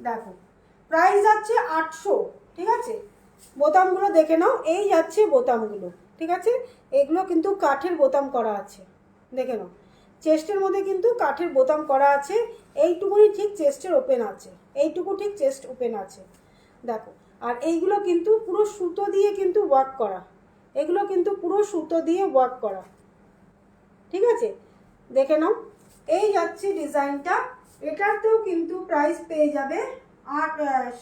দেখো, প্রাইস যাচ্ছে 800, ঠিক আছে? বোতামগুলো দেখে নাও, এই যাচ্ছে বোতামগুলো, ঠিক আছে? এগুলো কিন্তু কাঠের বোতাম করা আছে, দেখে নাও। চেস্টের মধ্যে কিন্তু কাঠের বোতাম করা আছে, এইটুকুনি ঠিক চেস্টের ওপেন আছে, এইটুকু ঠিক চেস্ট ওপেন আছে, দেখো। আর এইগুলো কিন্তু পুরো সুতো দিয়ে কিন্তু ওয়ার্ক করা, এগুলো কিন্তু পুরো সুতো দিয়ে ওয়ার্ক করা, ঠিক আছে? দেখে নাও, এই যাচ্ছে ডিজাইনটা। এটাতেও কিন্তু প্রাইস পেয়ে যাবে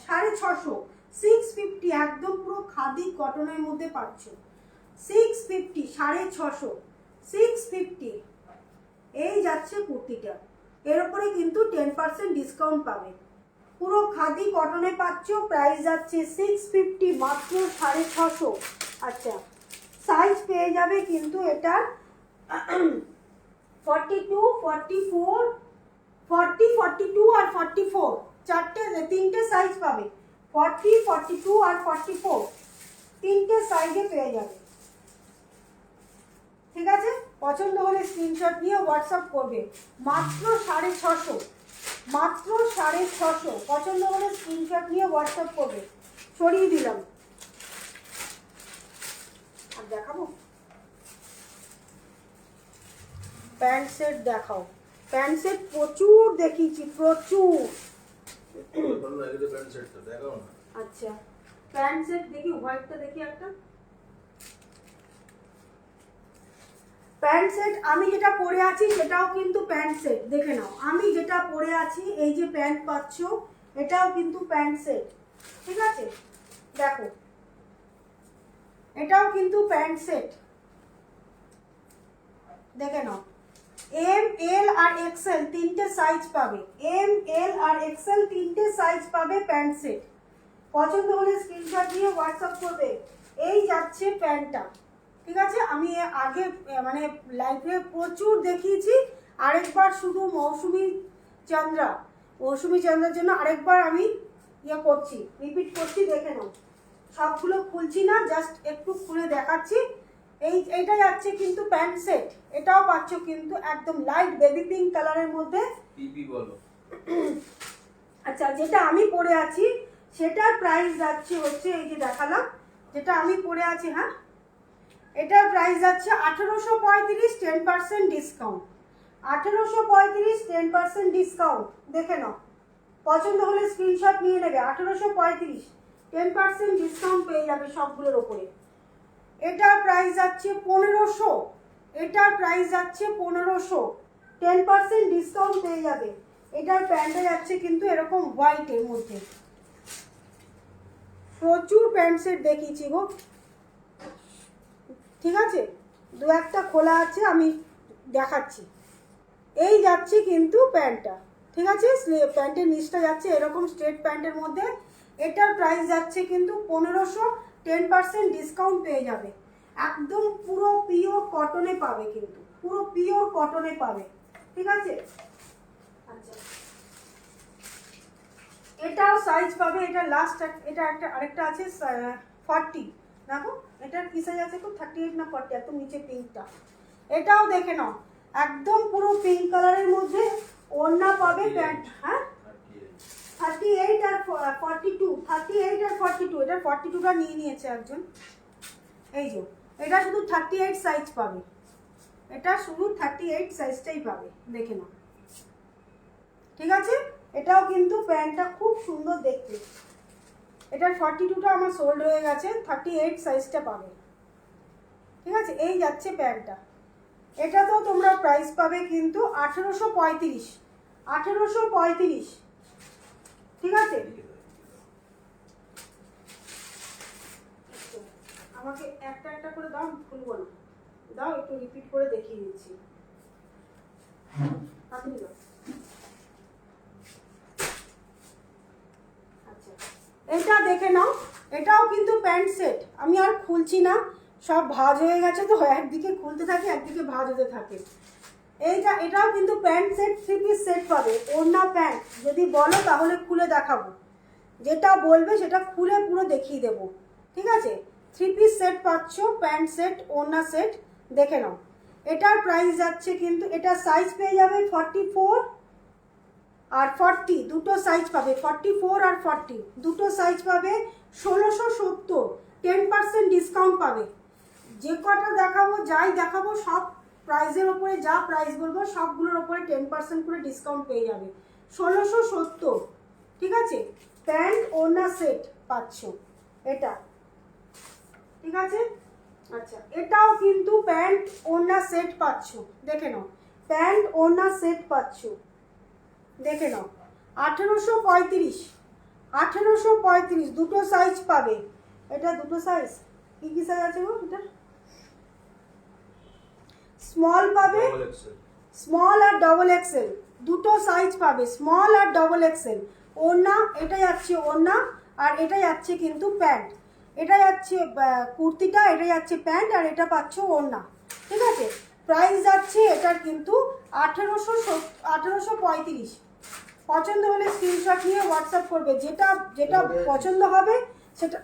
650, 650, একদম পুরো খাদি কটনের মধ্যে পাচ্ছ। 650, 650, 650, এই যাচ্ছে কুর্তিটা। এর উপরে কিন্তু 10% ডিসকাউন্ট পাবে, পুরো খাদি কটনে পাচ্ছ, প্রাইস যাচ্ছে 650, মাত্র 650। আচ্ছা, সাইজ পেয়ে যাবে কিন্তু এটার 42, 44, 40, 42 আর 44, তিনটে সাইজ পাবে। 40, 42 আর 44 তিনটে সাইজে পেয়ে যাবে। ঠিক আছে, পছন্দ হলে স্ক্রিনশট নিয়ে হোয়াটসঅ্যাপ করবে। মাত্র 650, মাত্র 650। পছন্দ হলে স্ক্রিনশট নিয়ে হোয়াটসঅ্যাপ করবে। সরিয়ে দিলাম। আর দেখাবো প্যান্ট সেট, দেখাও প্যান্ট সেট প্রচুর দেখিয়েছি, প্রচুর। ভালো লাগে তো প্যান্ট সেটটা দেখাও না। আচ্ছা, প্যান্ট সেট দেখি, হোয়াইটটা দেখি একটা। প্যান্ট সেট আমি যেটা পরে আছি সেটাও কিন্তু প্যান্ট সেট, দেখে নাও। আমি যেটা পরে আছি, এই যে প্যান্ট পাচ্ছ, এটাও কিন্তু প্যান্ট সেট। ঠিক আছে, দেখো এটাও কিন্তু প্যান্ট সেট, দেখে নাও। এম, এল আর এক্সেল তিনটে সাইজ পাবে। এম, এল আর এক্সেল তিনটে সাইজ পাবে প্যান্ট সেট। পছন্দ হলে স্ক্রিনশট দিয়ে হোয়াটসঅ্যাপ করবে। এই যাচ্ছে প্যান্টটা। ঠিক আছে, আমি আগে মানে লাইভে প্রচুর দেখিয়েছি, আরেকবার শুধু মৌসুমি চন্দ্রার জন্য আরেকবার আমি করছি, রিপিট করছি, দেখে নাও। সবগুলো খুলছি না, জাস্ট একটু খুলে দেখাচ্ছি। এইটা যাচ্ছে কিন্তু প্যান্ট সেট। এটাও পাচ্ছ কিন্তু একদম লাইট বেবি পিঙ্ক কালারের মধ্যে। পিপি বলো। আচ্ছা, যেটা আমি পরে আছি সেটার প্রাইস যাচ্ছে হচ্ছে, এই যে দেখালাম যেটা আমি পরে আছি, হ্যাঁ, এটার প্রাইস যাচ্ছে 1835, 10% ডিসকাউন্ট। 1835, 10% ডিসকাউন্ট, দেখে নাও। পছন্দ হলে স্ক্রিনশট নিয়ে নেবে। 1835, 10% ডিসকাউন্ট পেয়ে যাবে সবগুলোর ওপরে। এটার প্রাইস যাচ্ছে 1500, এটার প্রাইস যাচ্ছে 1500, 10% ডিসকাউন্ট পেয়ে যাবে। এটার প্যান্টটা যাচ্ছে কিন্তু এরকম হোয়াইটের মধ্যে। প্রচুর প্যান্ট সেট দেখিয়েছি গো। ঠিক আছে, দু একটা খোলা আছে, আমি দেখাচ্ছি। এই যাচ্ছে কিন্তু প্যান্টটা। ঠিক আছে, প্যান্টের নিচটা যাচ্ছে এরকম স্ট্রেট প্যান্টের মধ্যে। এটার প্রাইস যাচ্ছে কিন্তু 1500, 10% ডিসকাউন্ট পেয়ে যাবে। একদম পুরো পিওর কটনে পাবে, কিন্তু পুরো পিওর কটনে পাবে। ঠিক আছে, আচ্ছা, এটাও সাইজ পাবে। এটা লাস্ট, এটা একটা আরেকটা আছে 40। দেখো এটার কি সাইজ আছে, 38 না 40, এত নিচে পিঙ্কটা। এটাও দেখে নাও, একদম পুরো পিঙ্ক কালারের মধ্যে। ওড়না পাবে, প্যান্ট, হ্যাঁ, 38 আর 42, 38 আর 42। এটা 42টা নিয়ে নিয়েছে একজন। এই যে এটা শুধু 38 সাইজ পাবে, এটা শুধু 38 সাইজটাই পাবে, দেখে নাও। ঠিক আছে, এটাও কিন্তু প্যান্টটা খুব সুন্দর দেখতে। এটার 42টা আমার সোল্ড হয়ে গেছে, 38 সাইজটা পাবে। ঠিক আছে, এই যাচ্ছে প্যান্টটা। এটাতেও তোমরা প্রাইস পাবে কিন্তু 1835, 1835। ঠিক আছে, আমাকে একটা একটা করে দাও, খুলবো না, দাও একটু রিপিট করে দেখিয়ে দিচ্ছি। আপনি দাও। আচ্ছা, এটা দেখে নাও, এটাও কিন্তু প্যান্ট সেট। আমি আর খুলছি না, সব ভাঁজ হয়ে গেছে তো, একদিকে খুলতে থাকে একদিকে ভাঁজ হতে থাকে। এটাও কিন্তু প্যান্ট সেট, 3 পিস সেট পাবে। ওড়না প্যান্ট যদি বলো তাহলে খুলে দেখাবো, যেটা বলবে সেটা খুলে পুরো দেখিয়ে দেবো। ঠিক আছে, 3 পিস সেট পাচ্ছ, প্যান্ট সেট, ওড়না সেট, দেখে নাও। এটার প্রাইস যাচ্ছে কিন্তু, এটা সাইজ পেয়ে যাবে 44 আর 40, দুটো সাইজ পাবে। 44 আর 40 দুটো সাইজ পাবে। 1670, 10% ডিসকাউন্ট পাবে। যে কটা দেখাবো, যাই দেখাবো, সব প্রাইজের ওপরে, যা প্রাইস বলবো সবগুলোর ওপরে 10% করে ডিসকাউন্ট পেয়ে যাবে। 1670। ঠিক আছে, প্যান্ট ওড়না সেট পাচ্ছ এটা। ঠিক আছে, আচ্ছা, এটাও কিন্তু প্যান্ট ওড়না সেট পাচ্ছ, দেখে নাও। প্যান্ট ওড়না সেট পাচ্ছ, দেখে নাও। 1835, 1835, দুটো সাইজ পাবে। এটা দুটো সাইজ, কি কি সাইজ আছে গো? এটা স্মল পাবে, স্মল আর ডবল এক্সেল, দুটো সাইজ পাবে, স্মল আর ডবল এক্সেল। ওড়না, এটা যাচ্ছে ওড়না, আর এটা যাচ্ছে কিন্তু প্যান্ট। এটা যাচ্ছে কুর্তিটা, এটা যাচ্ছে প্যান্ট, আর এটা পাচ্ছ ওড়না। ঠিক আছে, প্রাইস যাচ্ছে এটার কিন্তু 1835। পছন্দ হলে স্ক্রিনশট নিয়ে হোয়াটসঅ্যাপ করবে, যেটা যেটা পছন্দ হবে সেটা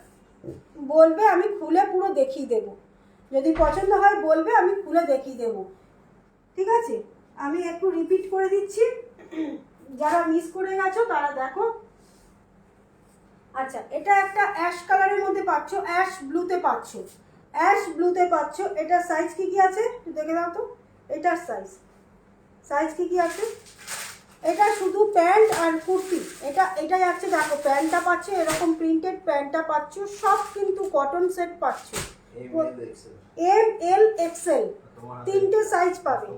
বলবে, আমি খুলে পুরো দেখিয়ে দেবো। যদি পছন্দ হয় বলবে, আমি খুলে দেখিয়ে দেবো। ঠিক আছে, আমি একটু রিপিট করে দিচ্ছি, যারা মিস করে গেছো তারা দেখো। আচ্ছা, এটা একটা অ্যাশ কালারের মধ্যে পাচ্ছ, অ্যাশ ব্লুতে পাচ্ছ, অ্যাশ ব্লুতে পাচ্ছ। এটার সাইজ কি কি আছে একটু দেখে দাও তো। এটার সাইজ কি কি আছে? এটা শুধু প্যান্ট আর কুর্তি, এটা যাচ্ছে দেখো, প্যান্টটা পাচ্ছ এরকম প্রিন্টেড, প্যান্টটা পাচ্ছ, সব কিন্তু কটন সেট পাচ্ছ। এম এল এক্সেল তিনটে সাইজ পাবে।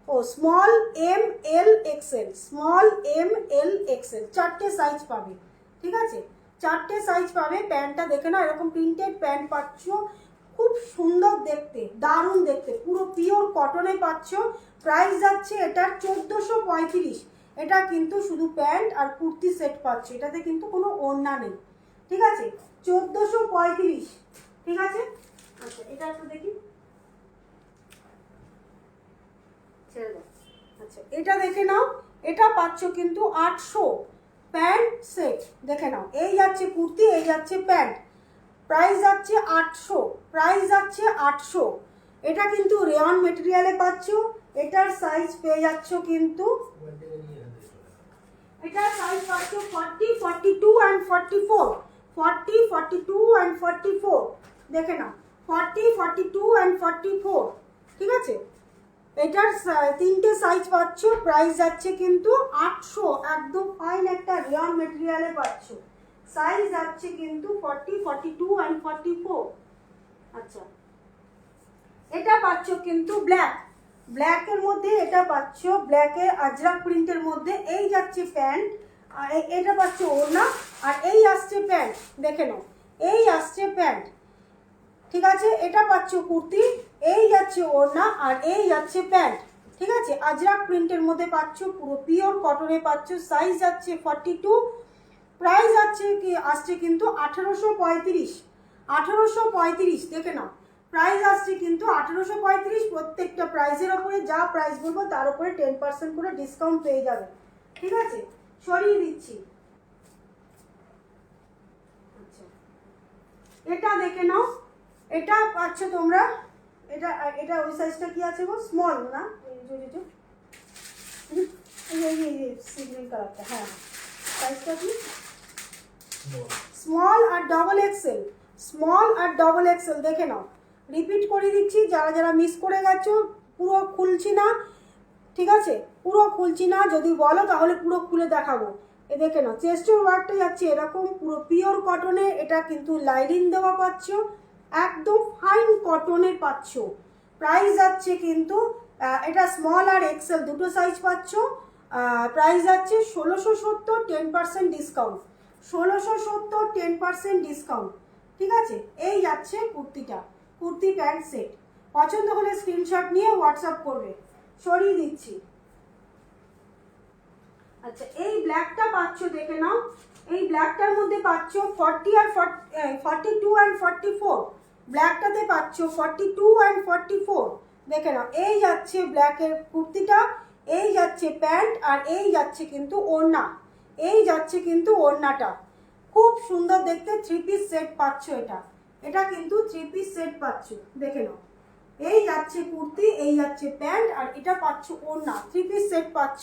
ও small, M L XL, small, M L XL, চারটে সাইজ পাবে। ঠিক আছে, চারটে সাইজ পাবে। প্যান্টটা দেখে নাও, এরকম প্রিন্টেড প্যান্ট পাচ্ছ, খুব সুন্দর দেখতে, দারুণ দেখতে, পুরো পিওর কটনে পাচ্ছ। প্রাইস যাচ্ছে এটার 1435। এটা কিন্তু শুধু প্যান্ট আর কুর্তি সেট পাচ্ছ, এটাতে কিন্তু কোনো ওড়না নেই। ঠিক আছে, 1435। ঠিক আছে, আচ্ছা এটা একটু দেখি, ছেড়ে দাও। আচ্ছা এটা দেখে নাও, এটা পাচ্ছ কিন্তু 800, প্যান্ট সেট দেখে নাও। এই যাচ্ছে কুর্তি, এই যাচ্ছে প্যান্ট, প্রাইস যাচ্ছে 800, প্রাইস যাচ্ছে 800। এটা কিন্তু রেয়ন মেটেরিয়ালে পাচ্ছ। এটার সাইজ পেয়ে যাচ্ছ কিন্তু, এটার সাইজ পাচ্ছ 40, 42 অ্যান্ড 44, 40, 42 অ্যান্ড 44। দেখে নাও, 40, 42 অ্যান্ড 44। ঠিক আছে, এটার তিনটে সাইজ পাচ্ছ। প্রাইস যাচ্ছে কিন্তু 800, একদম ফাইন একটা রেয়ন মেটেরিয়ালে পাচ্ছ। সাইজ যাচ্ছে কিন্তু 40, 42 অ্যান্ড 44। আচ্ছা, এটা পাচ্ছ কিন্তু ব্ল্যাকের মধ্যে, এটা পাচ্ছ ব্ল্যাকের আজরাক প্রিন্টের মধ্যে। এই যাচ্ছে প্যান্ট, আর এটা পাচ্ছ ওড়না, আর এই আসছে প্যান্ট। দেখে নাও, এই আসছে প্যান্ট। ঠিক আছে, এটা পাচ্ছ কুর্তি, এই যাচ্ছে ওড়না, আর এই যাচ্ছে প্যান্ট। ঠিক আছে, আজরাক প্রিন্টের মধ্যে পাচ্ছ, পুরো পিওর কটনে পাচ্ছ। সাইজ যাচ্ছে 42, প্রাইস আসছে কিন্তু 1835, 1835। দেখে নাও, প্রাইস আসছে কিন্তু 1835। প্রত্যেকটা প্রাইসের ওপরে, যা প্রাইস বলবো তার উপরে 10% করে ডিসকাউন্ট পেয়ে যাবে। ঠিক আছে, সরিয়ে দিচ্ছি। আচ্ছা, এটা দেখে নাও, এটা পাচ্ছ তোমরা, এটা ওই সাইজটা কি আছে গো, স্মল না, এই সিগন্যাল কালারটা, হ্যাঁ সাইজটা কি, স্মল আর ডবল এক্সেল, স্মল আর ডবল এক্সেল। দেখে নাও, রিপিট করে দিচ্ছি, যারা যারা মিস করে গেছো, পুরো খুলছি না। ঠিক আছে, পুরো খুলছি না, যদি বলো তাহলে পুরো খুলে দেখাবো। এ দেখে নাও, চেস্টের ওয়ার্কটা যাচ্ছে এরকম, পুরো পিওর কটনে। এটা কিন্তু লাইনিং দেওয়া পাচ্ছ, একদম ফাইন কটনের পাচ্ছ। প্রাইস যাচ্ছে কিন্তু এটা স্মল আর এক্সেল দুটো সাইজ পাচ্ছ। প্রাইস যাচ্ছে 1670, 10% ডিসকাউন্ট, 1670, 10% ডিসকাউন্ট। ঠিক আছে, এই যাচ্ছে কুর্তিটা, কুর্তি প্যান্ট সেট। পছন্দ হলে স্ক্রিনশট নিয়ে হোয়াটসঅ্যাপ করবে। সরিয়ে দিচ্ছি। আচ্ছা, এই ব্ল্যাকটা পাচ্ছ, দেখে নাও, এই ব্ল্যাকটার মধ্যে পাচ্ছ 40 আর 42 অ্যান্ড 44। ব্ল্যাকটাতে পাচ্ছ 42 অ্যান্ড 44। দেখে নাও, এই যাচ্ছে ব্ল্যাকের কুর্তিটা, এই যাচ্ছে প্যান্ট, আর এই যাচ্ছে কিন্তু ওড়না, এই যাচ্ছে কিন্তু ওড়নাটা। খুব সুন্দর দেখতে, 3 পিস সেট পাচ্ছ। এটা কিন্তু 3 পিস সেট পাচ্ছ। দেখে নাও, এই যাচ্ছে কুর্তি, এই যাচ্ছে প্যান্ট, আর এটা পাচ্ছ ওড়না। 3 পিস সেট পাচ্ছ,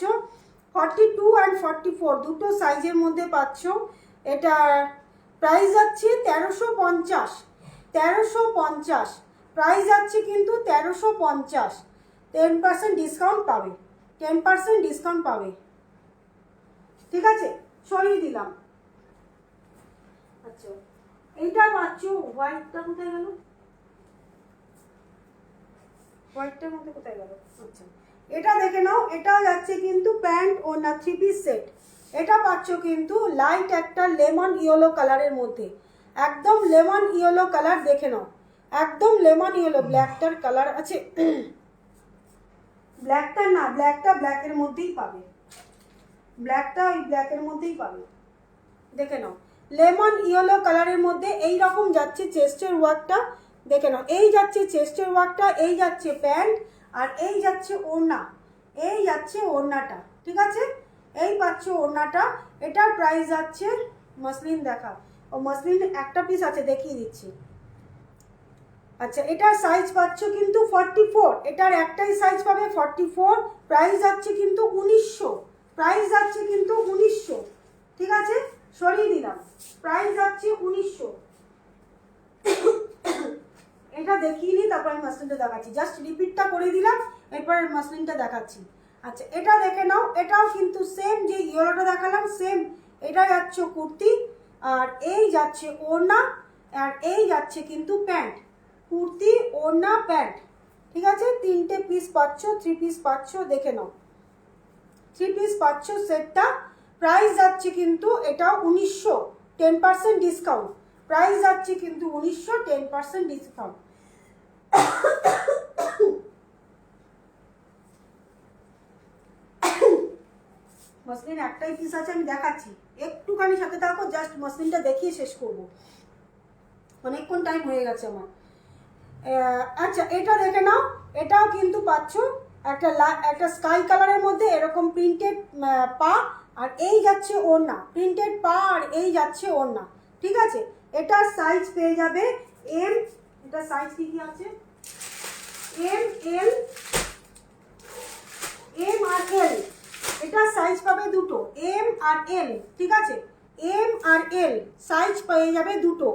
42 অ্যান্ড 44 দুটো সাইজের মধ্যে পাচ্ছ। এটা প্রাইস যাচ্ছে 1350, 1350। প্রাইস যাচ্ছে কিন্তু 1350, 10% ডিসকাউন্ট পাবে, 10% ডিসকাউন্ট পাবে। ঠিক আছে, সরিয়ে দিলাম। আচ্ছা, এইটা পাচ্ছ, হোয়াইটটা কোথায় গেল, হোয়াইটটার মধ্যে কোথায় গেল? আচ্ছা, এটা দেখে নাও, এটা যাচ্ছে কিন্তু প্যান্ট ওড়না 3 পিস সেট। এটা পাচ্ছ কিন্তু লাইট একটা লেমন ইয়েলো কালারের মধ্যে, একদম লেমন ইয়েলো কালার। দেখে নাও, একদম লেমন ইয়েলো। ব্ল্যাকটার কালার আছে, ব্ল্যাকটা না, ব্ল্যাকটা ব্ল্যাকের মধ্যেই পাবে। ব্ল্যাকটা ওই ব্ল্যাকের মধ্যেই পাবে, দেখে নাও। লেমন ইয়েলো কালারের মধ্যে এই রকম যাচ্ছে চেস্টের ওয়ার্কটা, দেখে নাও। এই যাচ্ছে চেস্টের ওয়ার্কটা, এই যাচ্ছে প্যান্ট, আর এই যাচ্ছে ওড়না, এই যাচ্ছে ওড়নাটা, ঠিক আছে? এই পাচ্ছ ওড়নাটা। এটার প্রাইস যাচ্ছে, মসলিন দেখা, ও মসলিন একটা পিস আছে দেখিয়ে দিচ্ছি। আচ্ছা, এটার সাইজ পাচ্ছ কিন্তু 44, এটার একটাই সাইজ পাবে 44, প্রাইস যাচ্ছে কিন্তু 1900, প্রাইস যাচ্ছে কিন্তু 1900, ঠিক আছে? সরিয়ে দিলাম, প্রাইস যাচ্ছে 1900। এটা দেখিয়ে নিই, তারপর আমি মাসলিনটা দেখাচ্ছি, জাস্ট রিপিটটা করে দিলাম, এরপর মাসলিনটা দেখাচ্ছি। আচ্ছা, এটা দেখে নাও, এটাও কিন্তু সেম যে ইয়েলোটা দেখালাম সেম, এটা যাচ্ছে কুর্তি, আর এই যাচ্ছে ওড়না, আর এই যাচ্ছে কিন্তু প্যান্ট, কুর্তি ওড়না প্যান্ট, ঠিক আছে? 3টে পিস পাচ্ছ, 3 পিস পাচ্ছ, দেখে নাও 3 পিস পাচ্ছ সেটটা। প্রাইস যাচ্ছে কিন্তু এটা 1900, 10% ডিসকাউন্ট, প্রাইস যাচ্ছে কিন্তু 1900, 10% ডিসকাউন্ট। মসলিন একটাই পিস আছে, আমি দেখাচ্ছি, একটুখানি সাথে থাকো, জাস্ট মসলিনটা দেখিয়ে শেষ করব, অনেকক্ষণ টাইম হয়ে গেছে আমার। আচ্ছা, এটা দেখে নাও, এটাও কিন্তু পাচ্ছ একটা স্কাই কালারের মধ্যে এরকম প্রিন্টেড পা, আর এই যাচ্ছে ওড়না, প্রিন্টেড পা, আর এই যাচ্ছে ওড়না, ঠিক আছে? এটার সাইজ পেয়ে যাবে এম, এটা সাইজ কি কি আছে, এম, এল, এম আর এল, এটা সাইজ পাবে দুটো, এম আর এল, ঠিক আছে? এম আর এল সাইজ পেয়ে যাবে দুটো,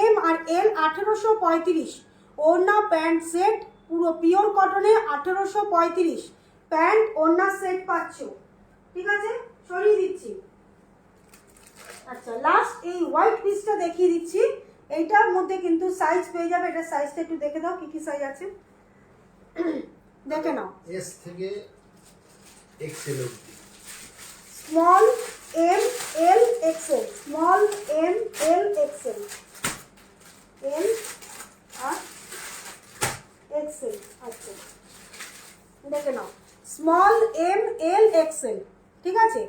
এম আর এল 1835, ওড়না প্যান্ট সেট পুরো পিওর কটনে 1835, প্যান্ট ওড়না সেট পাচ্ছ, ঠিক আছে? সরিয়ে দিচ্ছি। আচ্ছা, লাস্ট এই হোয়াইট পিসটা দেখিয়ে দিচ্ছি, এইটার মধ্যে কিন্তু সাইজ পেয়ে যাবে, এটা সাইজটা একটু দেখে দাও, কি কি সাইজ আছে দেখে নাও। এস থেকে এক্সেল অবধি, small, M, L, XL, small, M, L, Excel, এল আর এক্সেল। আচ্ছা, দেখে নাও, স্মল, এম, এল, এক্সেল, ঠিক আছে?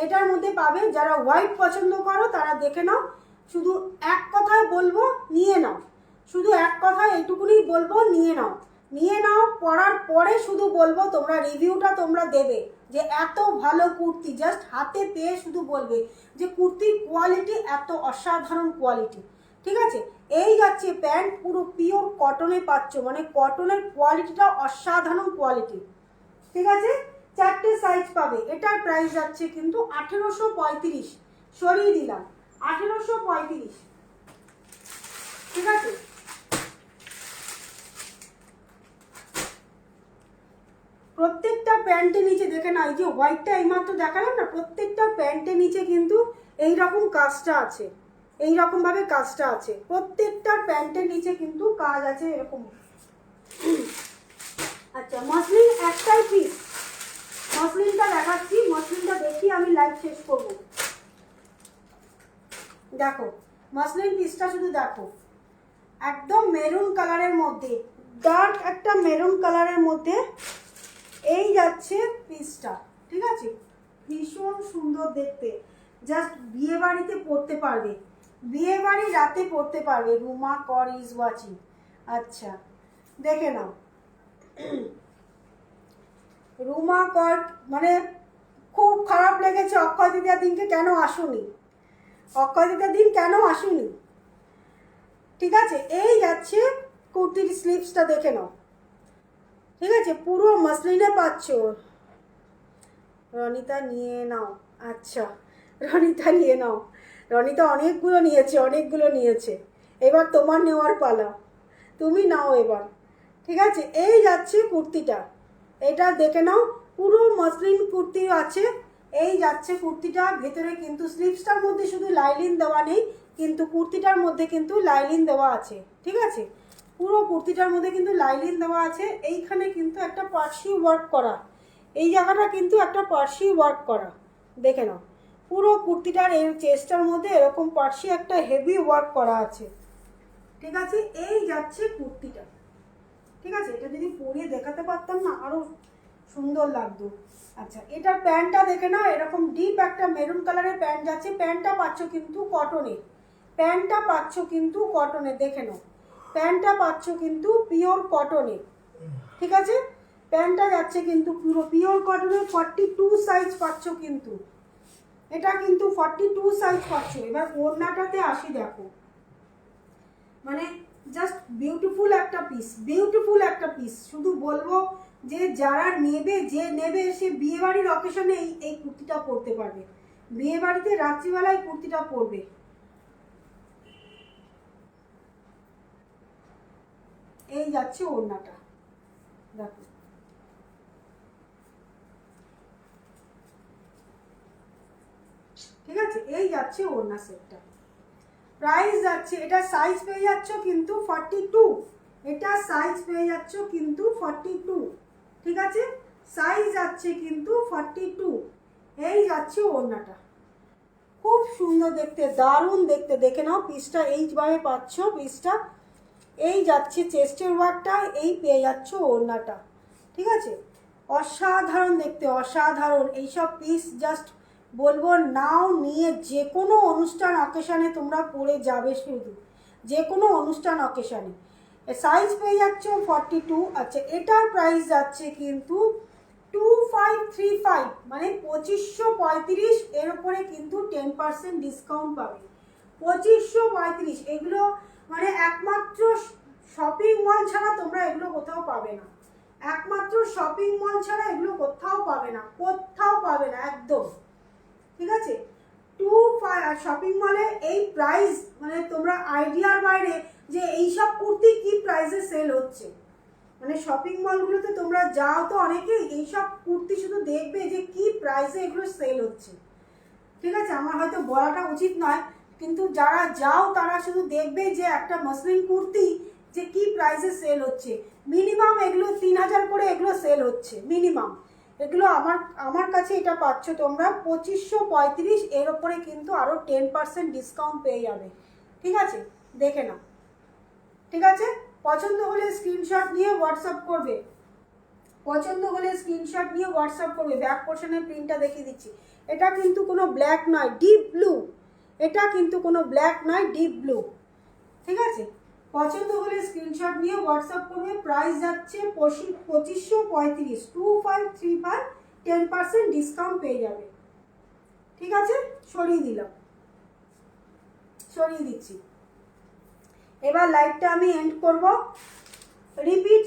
এটার মধ্যে পাবে, যারা হোয়াইট পছন্দ করো তারা দেখে নাও, শুধু এক কথায় বলবো নিয়ে নাও, শুধু এক কথায় এইটুকুনি বলবো নিয়ে নাও, নিয়ে নাও, পরার পরে শুধু বলবো তোমরা রিভিউটা তোমরা দেবে যে এত ভালো কুর্তি, জাস্ট হাতে পেয়ে শুধু বলবে যে কুর্তির কোয়ালিটি এত অসাধারণ কোয়ালিটি, ঠিক আছে? এই যাচ্ছে প্যান্ট, পুরো পিওর কটনে পাচ্ছ, মানে কটনের কোয়ালিটিটা অসাধারণ কোয়ালিটি, ঠিক আছে? 4টে সাইজ পাবে, এটার প্রাইস যাচ্ছে কিন্তু 1835, সরিয়ে দিলাম 1835, ঠিক আছে? প্রত্যেকটা প্যান্টের নিচে দেখে না, এই যে হোয়াইটটা এইমাত্র দেখালাম না, প্রত্যেকটা প্যান্টের নিচে কিন্তু এইরকম কাজটা আছে, এইরকম ভাবে কাজটা আছে, প্রত্যেকটা প্যান্টের নিচে কিন্তু কাজ আছে এরকম। আচ্ছা, মসলিন একটাই পিস, মসলিনটা দেখাচ্ছি, মসলিনটা দেখি আমি লাইভ শেষ করব। দেখো মসলিন পিসটা শুধু দেখো, একদম মেরুন কালারের মধ্যে, ডার্ক একটা মেরুন কালারের মধ্যে এই যাচ্ছে পিসটা, ঠিক আছে? ভীষণ সুন্দর দেখতে, জাস্ট বিয়ে বাড়িতে পরতে পারবে, বিয়ে বাড়ি রাতে পরতে পারবে। রুমা কর ইজ ওয়াচিং। আচ্ছা, দেখে নাও, রুমা কর, মানে খুব খারাপ লেগেছে অক্ষয় তৃতীয়ার দিনকে কেন আসুনি, অক্ষয় তৃতীয়ার দিন কেন আসুনি, ঠিক আছে? এই যাচ্ছে কুর্তির স্লিভসটা, দেখে নাও, ঠিক আছে? পুরো মসলিনে পাচ্ছ। রনিতা নিয়ে নাও, আচ্ছা রনিতা নিয়ে নাও, রনিতা অনেকগুলো নিয়েছে, অনেকগুলো নিয়েছে, এবার তোমার নেওয়ার পালা, তুমি নাও এবার, ঠিক আছে? এই যাচ্ছে কুর্তিটা, এটা দেখে নাও, পুরো মসলিন কুর্তি আছে, এই যাচ্ছে কুর্তিটা, ভেতরে কিন্তু স্লিভসটার মধ্যে শুধু লাইলিন দেওয়া নেই, কিন্তু কুর্তিটার মধ্যে কিন্তু লাইলিন দেওয়া আছে, ঠিক আছে? পুরো কুর্তিটার মধ্যে কিন্তু লাইলিন দেওয়া আছে, এইখানে কিন্তু একটা পার্সি ওয়ার্ক করা, এই জায়গাটা কিন্তু একটা পার্সি ওয়ার্ক করা, দেখে নাও, পুরো কুর্তিটার এই চেস্টটার মধ্যে এরকম পার্সি একটা হেভি ওয়ার্ক করা আছে, ঠিক আছে? এই যাচ্ছে কুর্তিটা, ঠিক আছে? এটা যদি পরিয়ে দেখাতে পারতাম না আরো সুন্দর লাগতো। আচ্ছা, এটার প্যান্টটা দেখে নাও, এরকম ডিপ একটা মেরুন কালারের প্যান্ট যাচ্ছে। প্যান্টটা পাচ্ছ কিন্তু কটনে, প্যান্টটা পাচ্ছ কিন্তু কটনে, দেখে নাও প্যান্টটা পাচ্ছ কিন্তু পিওর কটনে, ঠিক আছে? প্যান্টটা যাচ্ছে কিন্তু পুরো পিওর কটনের, 42 সাইজ পাচ্ছ কিন্তু, এটা কিন্তু 42 সাইজ পাচ্ছ। এবার ওড়নাটাতে আসি, দেখো মানে জাস্ট বিউটিফুল একটা পিস, বিউটিফুল একটা পিস। শুধু বলবো যে যারা নেবে, যে নেবে সে বিয়েবাড়ির অকেশনে এই কুর্তিটা পরতে পারবে, বিয়েবাড়িতে রাত্রিবেলায় কুর্তিটা পরবে। এই যাচ্ছে ওড়নাটা, দেখো ঠিক আছে, এই যাচ্ছে ওড়না সেটটা। প্রাইস যাচ্ছে, এটা সাইজ পেয়ে যাচ্ছ কিন্তু 42, এটা সাইজ পেয়ে যাচ্ছ কিন্তু 42, ঠিক আছে? সাইজ যাচ্ছে কিন্তু 42। এই যাচ্ছে ওড়নাটা, খুব সুন্দর দেখতে, দারুণ দেখতে। দেখে নাও পিসটা এইভাবে পাচ্ছ, পিসটা এই যাচ্ছে চেস্টের ওয়ার্কটা, এই পেয়ে যাচ্ছ ওড়নাটা, ঠিক আছে? অসাধারণ দেখতে, অসাধারণ। এইসব পিস জাস্ট বলবো নাও, নিয়ে যে কোনো অনুষ্ঠান অকেশানে তোমরা পরে যাবে, শুধু যে কোনো অনুষ্ঠান অকেশানে। সাইজ পেয়ে যাচ্ছ 42। আচ্ছা, এটার প্রাইস যাচ্ছে কিন্তু 2535, মানে 2535। এর উপরে কিন্তু 10% ডিসকাউন্ট পাবে, 2535। এগুলো মানে একমাত্র শপিং মল ছাড়া তোমরা এগুলো কোথাও পাবে না, একমাত্র শপিং মল ছাড়া এগুলো কোথাও পাবে না, কোথাও পাবে না একদম, ঠিক আছে? শপিং মলে এই প্রাইস মানে তোমরা আইডিয়ার বাইরে যে এইসব কুর্তি কি প্রাইসে সেল হচ্ছে। মানে শপিং মলগুলোতে তোমরা যাও তো অনেকেই, এইসব কুর্তি শুধু দেখবে যে কি প্রাইসে এগুলো সেল হচ্ছে, ঠিক আছে? আমার হয়তো বলাটা উচিত নয়, কিন্তু যারা যাও তারা শুধু দেখবে যে একটা মসলিন কুর্তি যে কি প্রাইসে সেল হচ্ছে। মিনিমাম এগুলো 3000 করে এগুলো সেল হচ্ছে মিনিমাম। এগুলো আমার কাছে এটা পাচ্ছ তোমরা 2535। এর ওপরে কিন্তু আরও 10% ডিসকাউন্ট পেয়ে যাবে, ঠিক আছে? দেখে নাও, ঠিক আছে? পছন্দ হলে স্ক্রিনশট নিয়ে হোয়াটসঅ্যাপ করবে, পছন্দ হলে স্ক্রিনশট নিয়ে হোয়াটসঅ্যাপ করবে। ব্যাক পোর্শনের প্রিন্টটা দেখিয়ে দিচ্ছি, এটা কিন্তু কোনো ব্ল্যাক নয়, ডিপ ব্লু, এটা কিন্তু কোনো ব্ল্যাক নয়, ডিপ ব্লু, ঠিক আছে? পছন্দ হলে স্ক্রিনশট নিয়ে হোয়াটসঅ্যাপ করবে। প্রাইস যাচ্ছে 2535, 2535, 10% ডিসকাউন্ট পেয়ে যাবে, ঠিক আছে? সরিয়ে দিলাম, সরিয়ে দিচ্ছি। এবার লাইভটা আমি এন্ড করব। রিপিট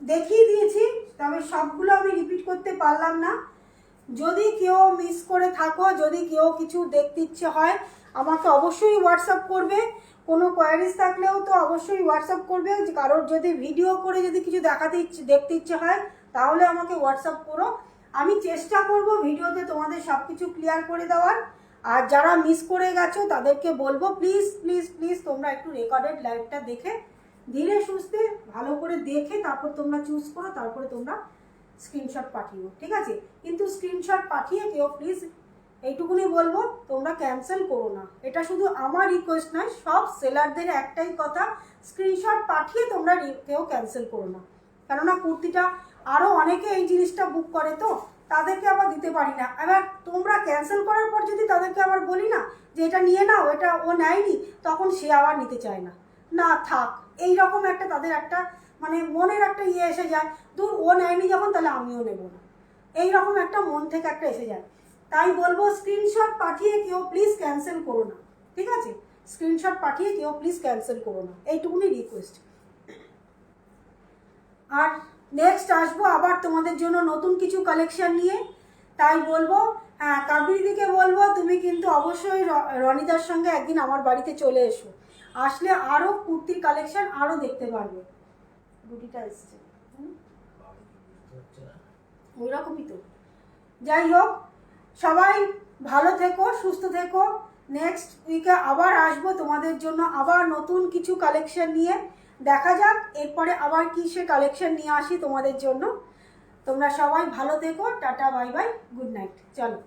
দেখিয়ে দিয়েছি, তবে সবগুলো আমি রিপিট করতে পারলাম না। যদি কেউ মিস করে থাকো, যদি কেউ কিছু দেখতে ইচ্ছে হয়, আমাকে অবশ্যই হোয়াটসঅ্যাপ করবে। কোনো কোয়ারিজ থাকলেও তো অবশ্যই হোয়াটসঅ্যাপ করবে। কারোর যদি ভিডিও করে যদি কিছু দেখতে ইচ্ছে হয়, তাহলে আমাকে হোয়াটসঅ্যাপ করো। আমি চেষ্টা করব ভিডিওতে তোমাদের সব কিছু ক্লিয়ার করে দেওয়ার। আর যারা মিস করে গেছো তাদেরকে বলবো প্লিজ প্লিজ প্লিজ তোমরা একটু রেকর্ডেড লাইভটা দেখে ধীরে সুস্থে ভালো করে দেখে তারপর তোমরা চুজ করো, তারপরে তোমরা স্ক্রিনশট পাঠিও, ঠিক আছে? কিন্তু স্ক্রিনশট পাঠিয়ে কেউ প্লিজ এইটুকুনি বলবো তোমরা ক্যান্সেল করো না। এটা শুধু আমার রিকোয়েস্ট নয়, সব সেলারদের একটাই কথা, স্ক্রিনশট পাঠিয়ে তোমরা কেউ ক্যান্সেল করো না। কেননা কুর্তিটা আরও অনেকে এই জিনিসটা বুক করে, তো তাদেরকে আবার দিতে পারি না। এবার তোমরা ক্যান্সেল করার পর যদি তাদেরকে আবার বলি না যে এটা নিয়ে নাও, এটা ও নেয়নি, তখন সে আবার নিতে চায় না, না থাক, এইরকম একটা তাদের একটা মানে মনের একটা ইয়ে এসে যায়, দূর ও নেয়নি যখন তাহলে আমিও নেব না, এইরকম একটা মন থেকে একটা এসে যায়। তাই বলবো স্ক্রিনশট পাঠিয়ে কেউ প্লিজ ক্যান্সেল করো না, ঠিক আছে? স্ক্রিনশট পাঠিয়ে কেউ প্লিজ ক্যান্সেল করো না, এইটুকুনি রিকোয়েস্ট। আর নেক্সট আসবো আবার তোমাদের জন্য নতুন কিছু কালেকশন নিয়ে। তাই বলবো, হ্যাঁ কাবেরীদিকে বলবো তুমি কিন্তু অবশ্যই রনিদার সঙ্গে একদিন আমার বাড়িতে চলে এসো, আসলে আরও কুর্তির কালেকশন আরও দেখতে পারবে। রুটিটা এসছে ওই রকমই তো। যাই হোক, সবাই ভালো থেকো, সুস্থ থেকো। নেক্সট উইকে আবার আসবো তোমাদের জন্য আবার নতুন কিছু কালেকশন নিয়ে। দেখা যাক এরপরে আবার কি সে কালেকশন নিয়ে আসি তোমাদের জন্য। তোমরা সবাই ভালো থেকো, tata bye bye, good night, চলো।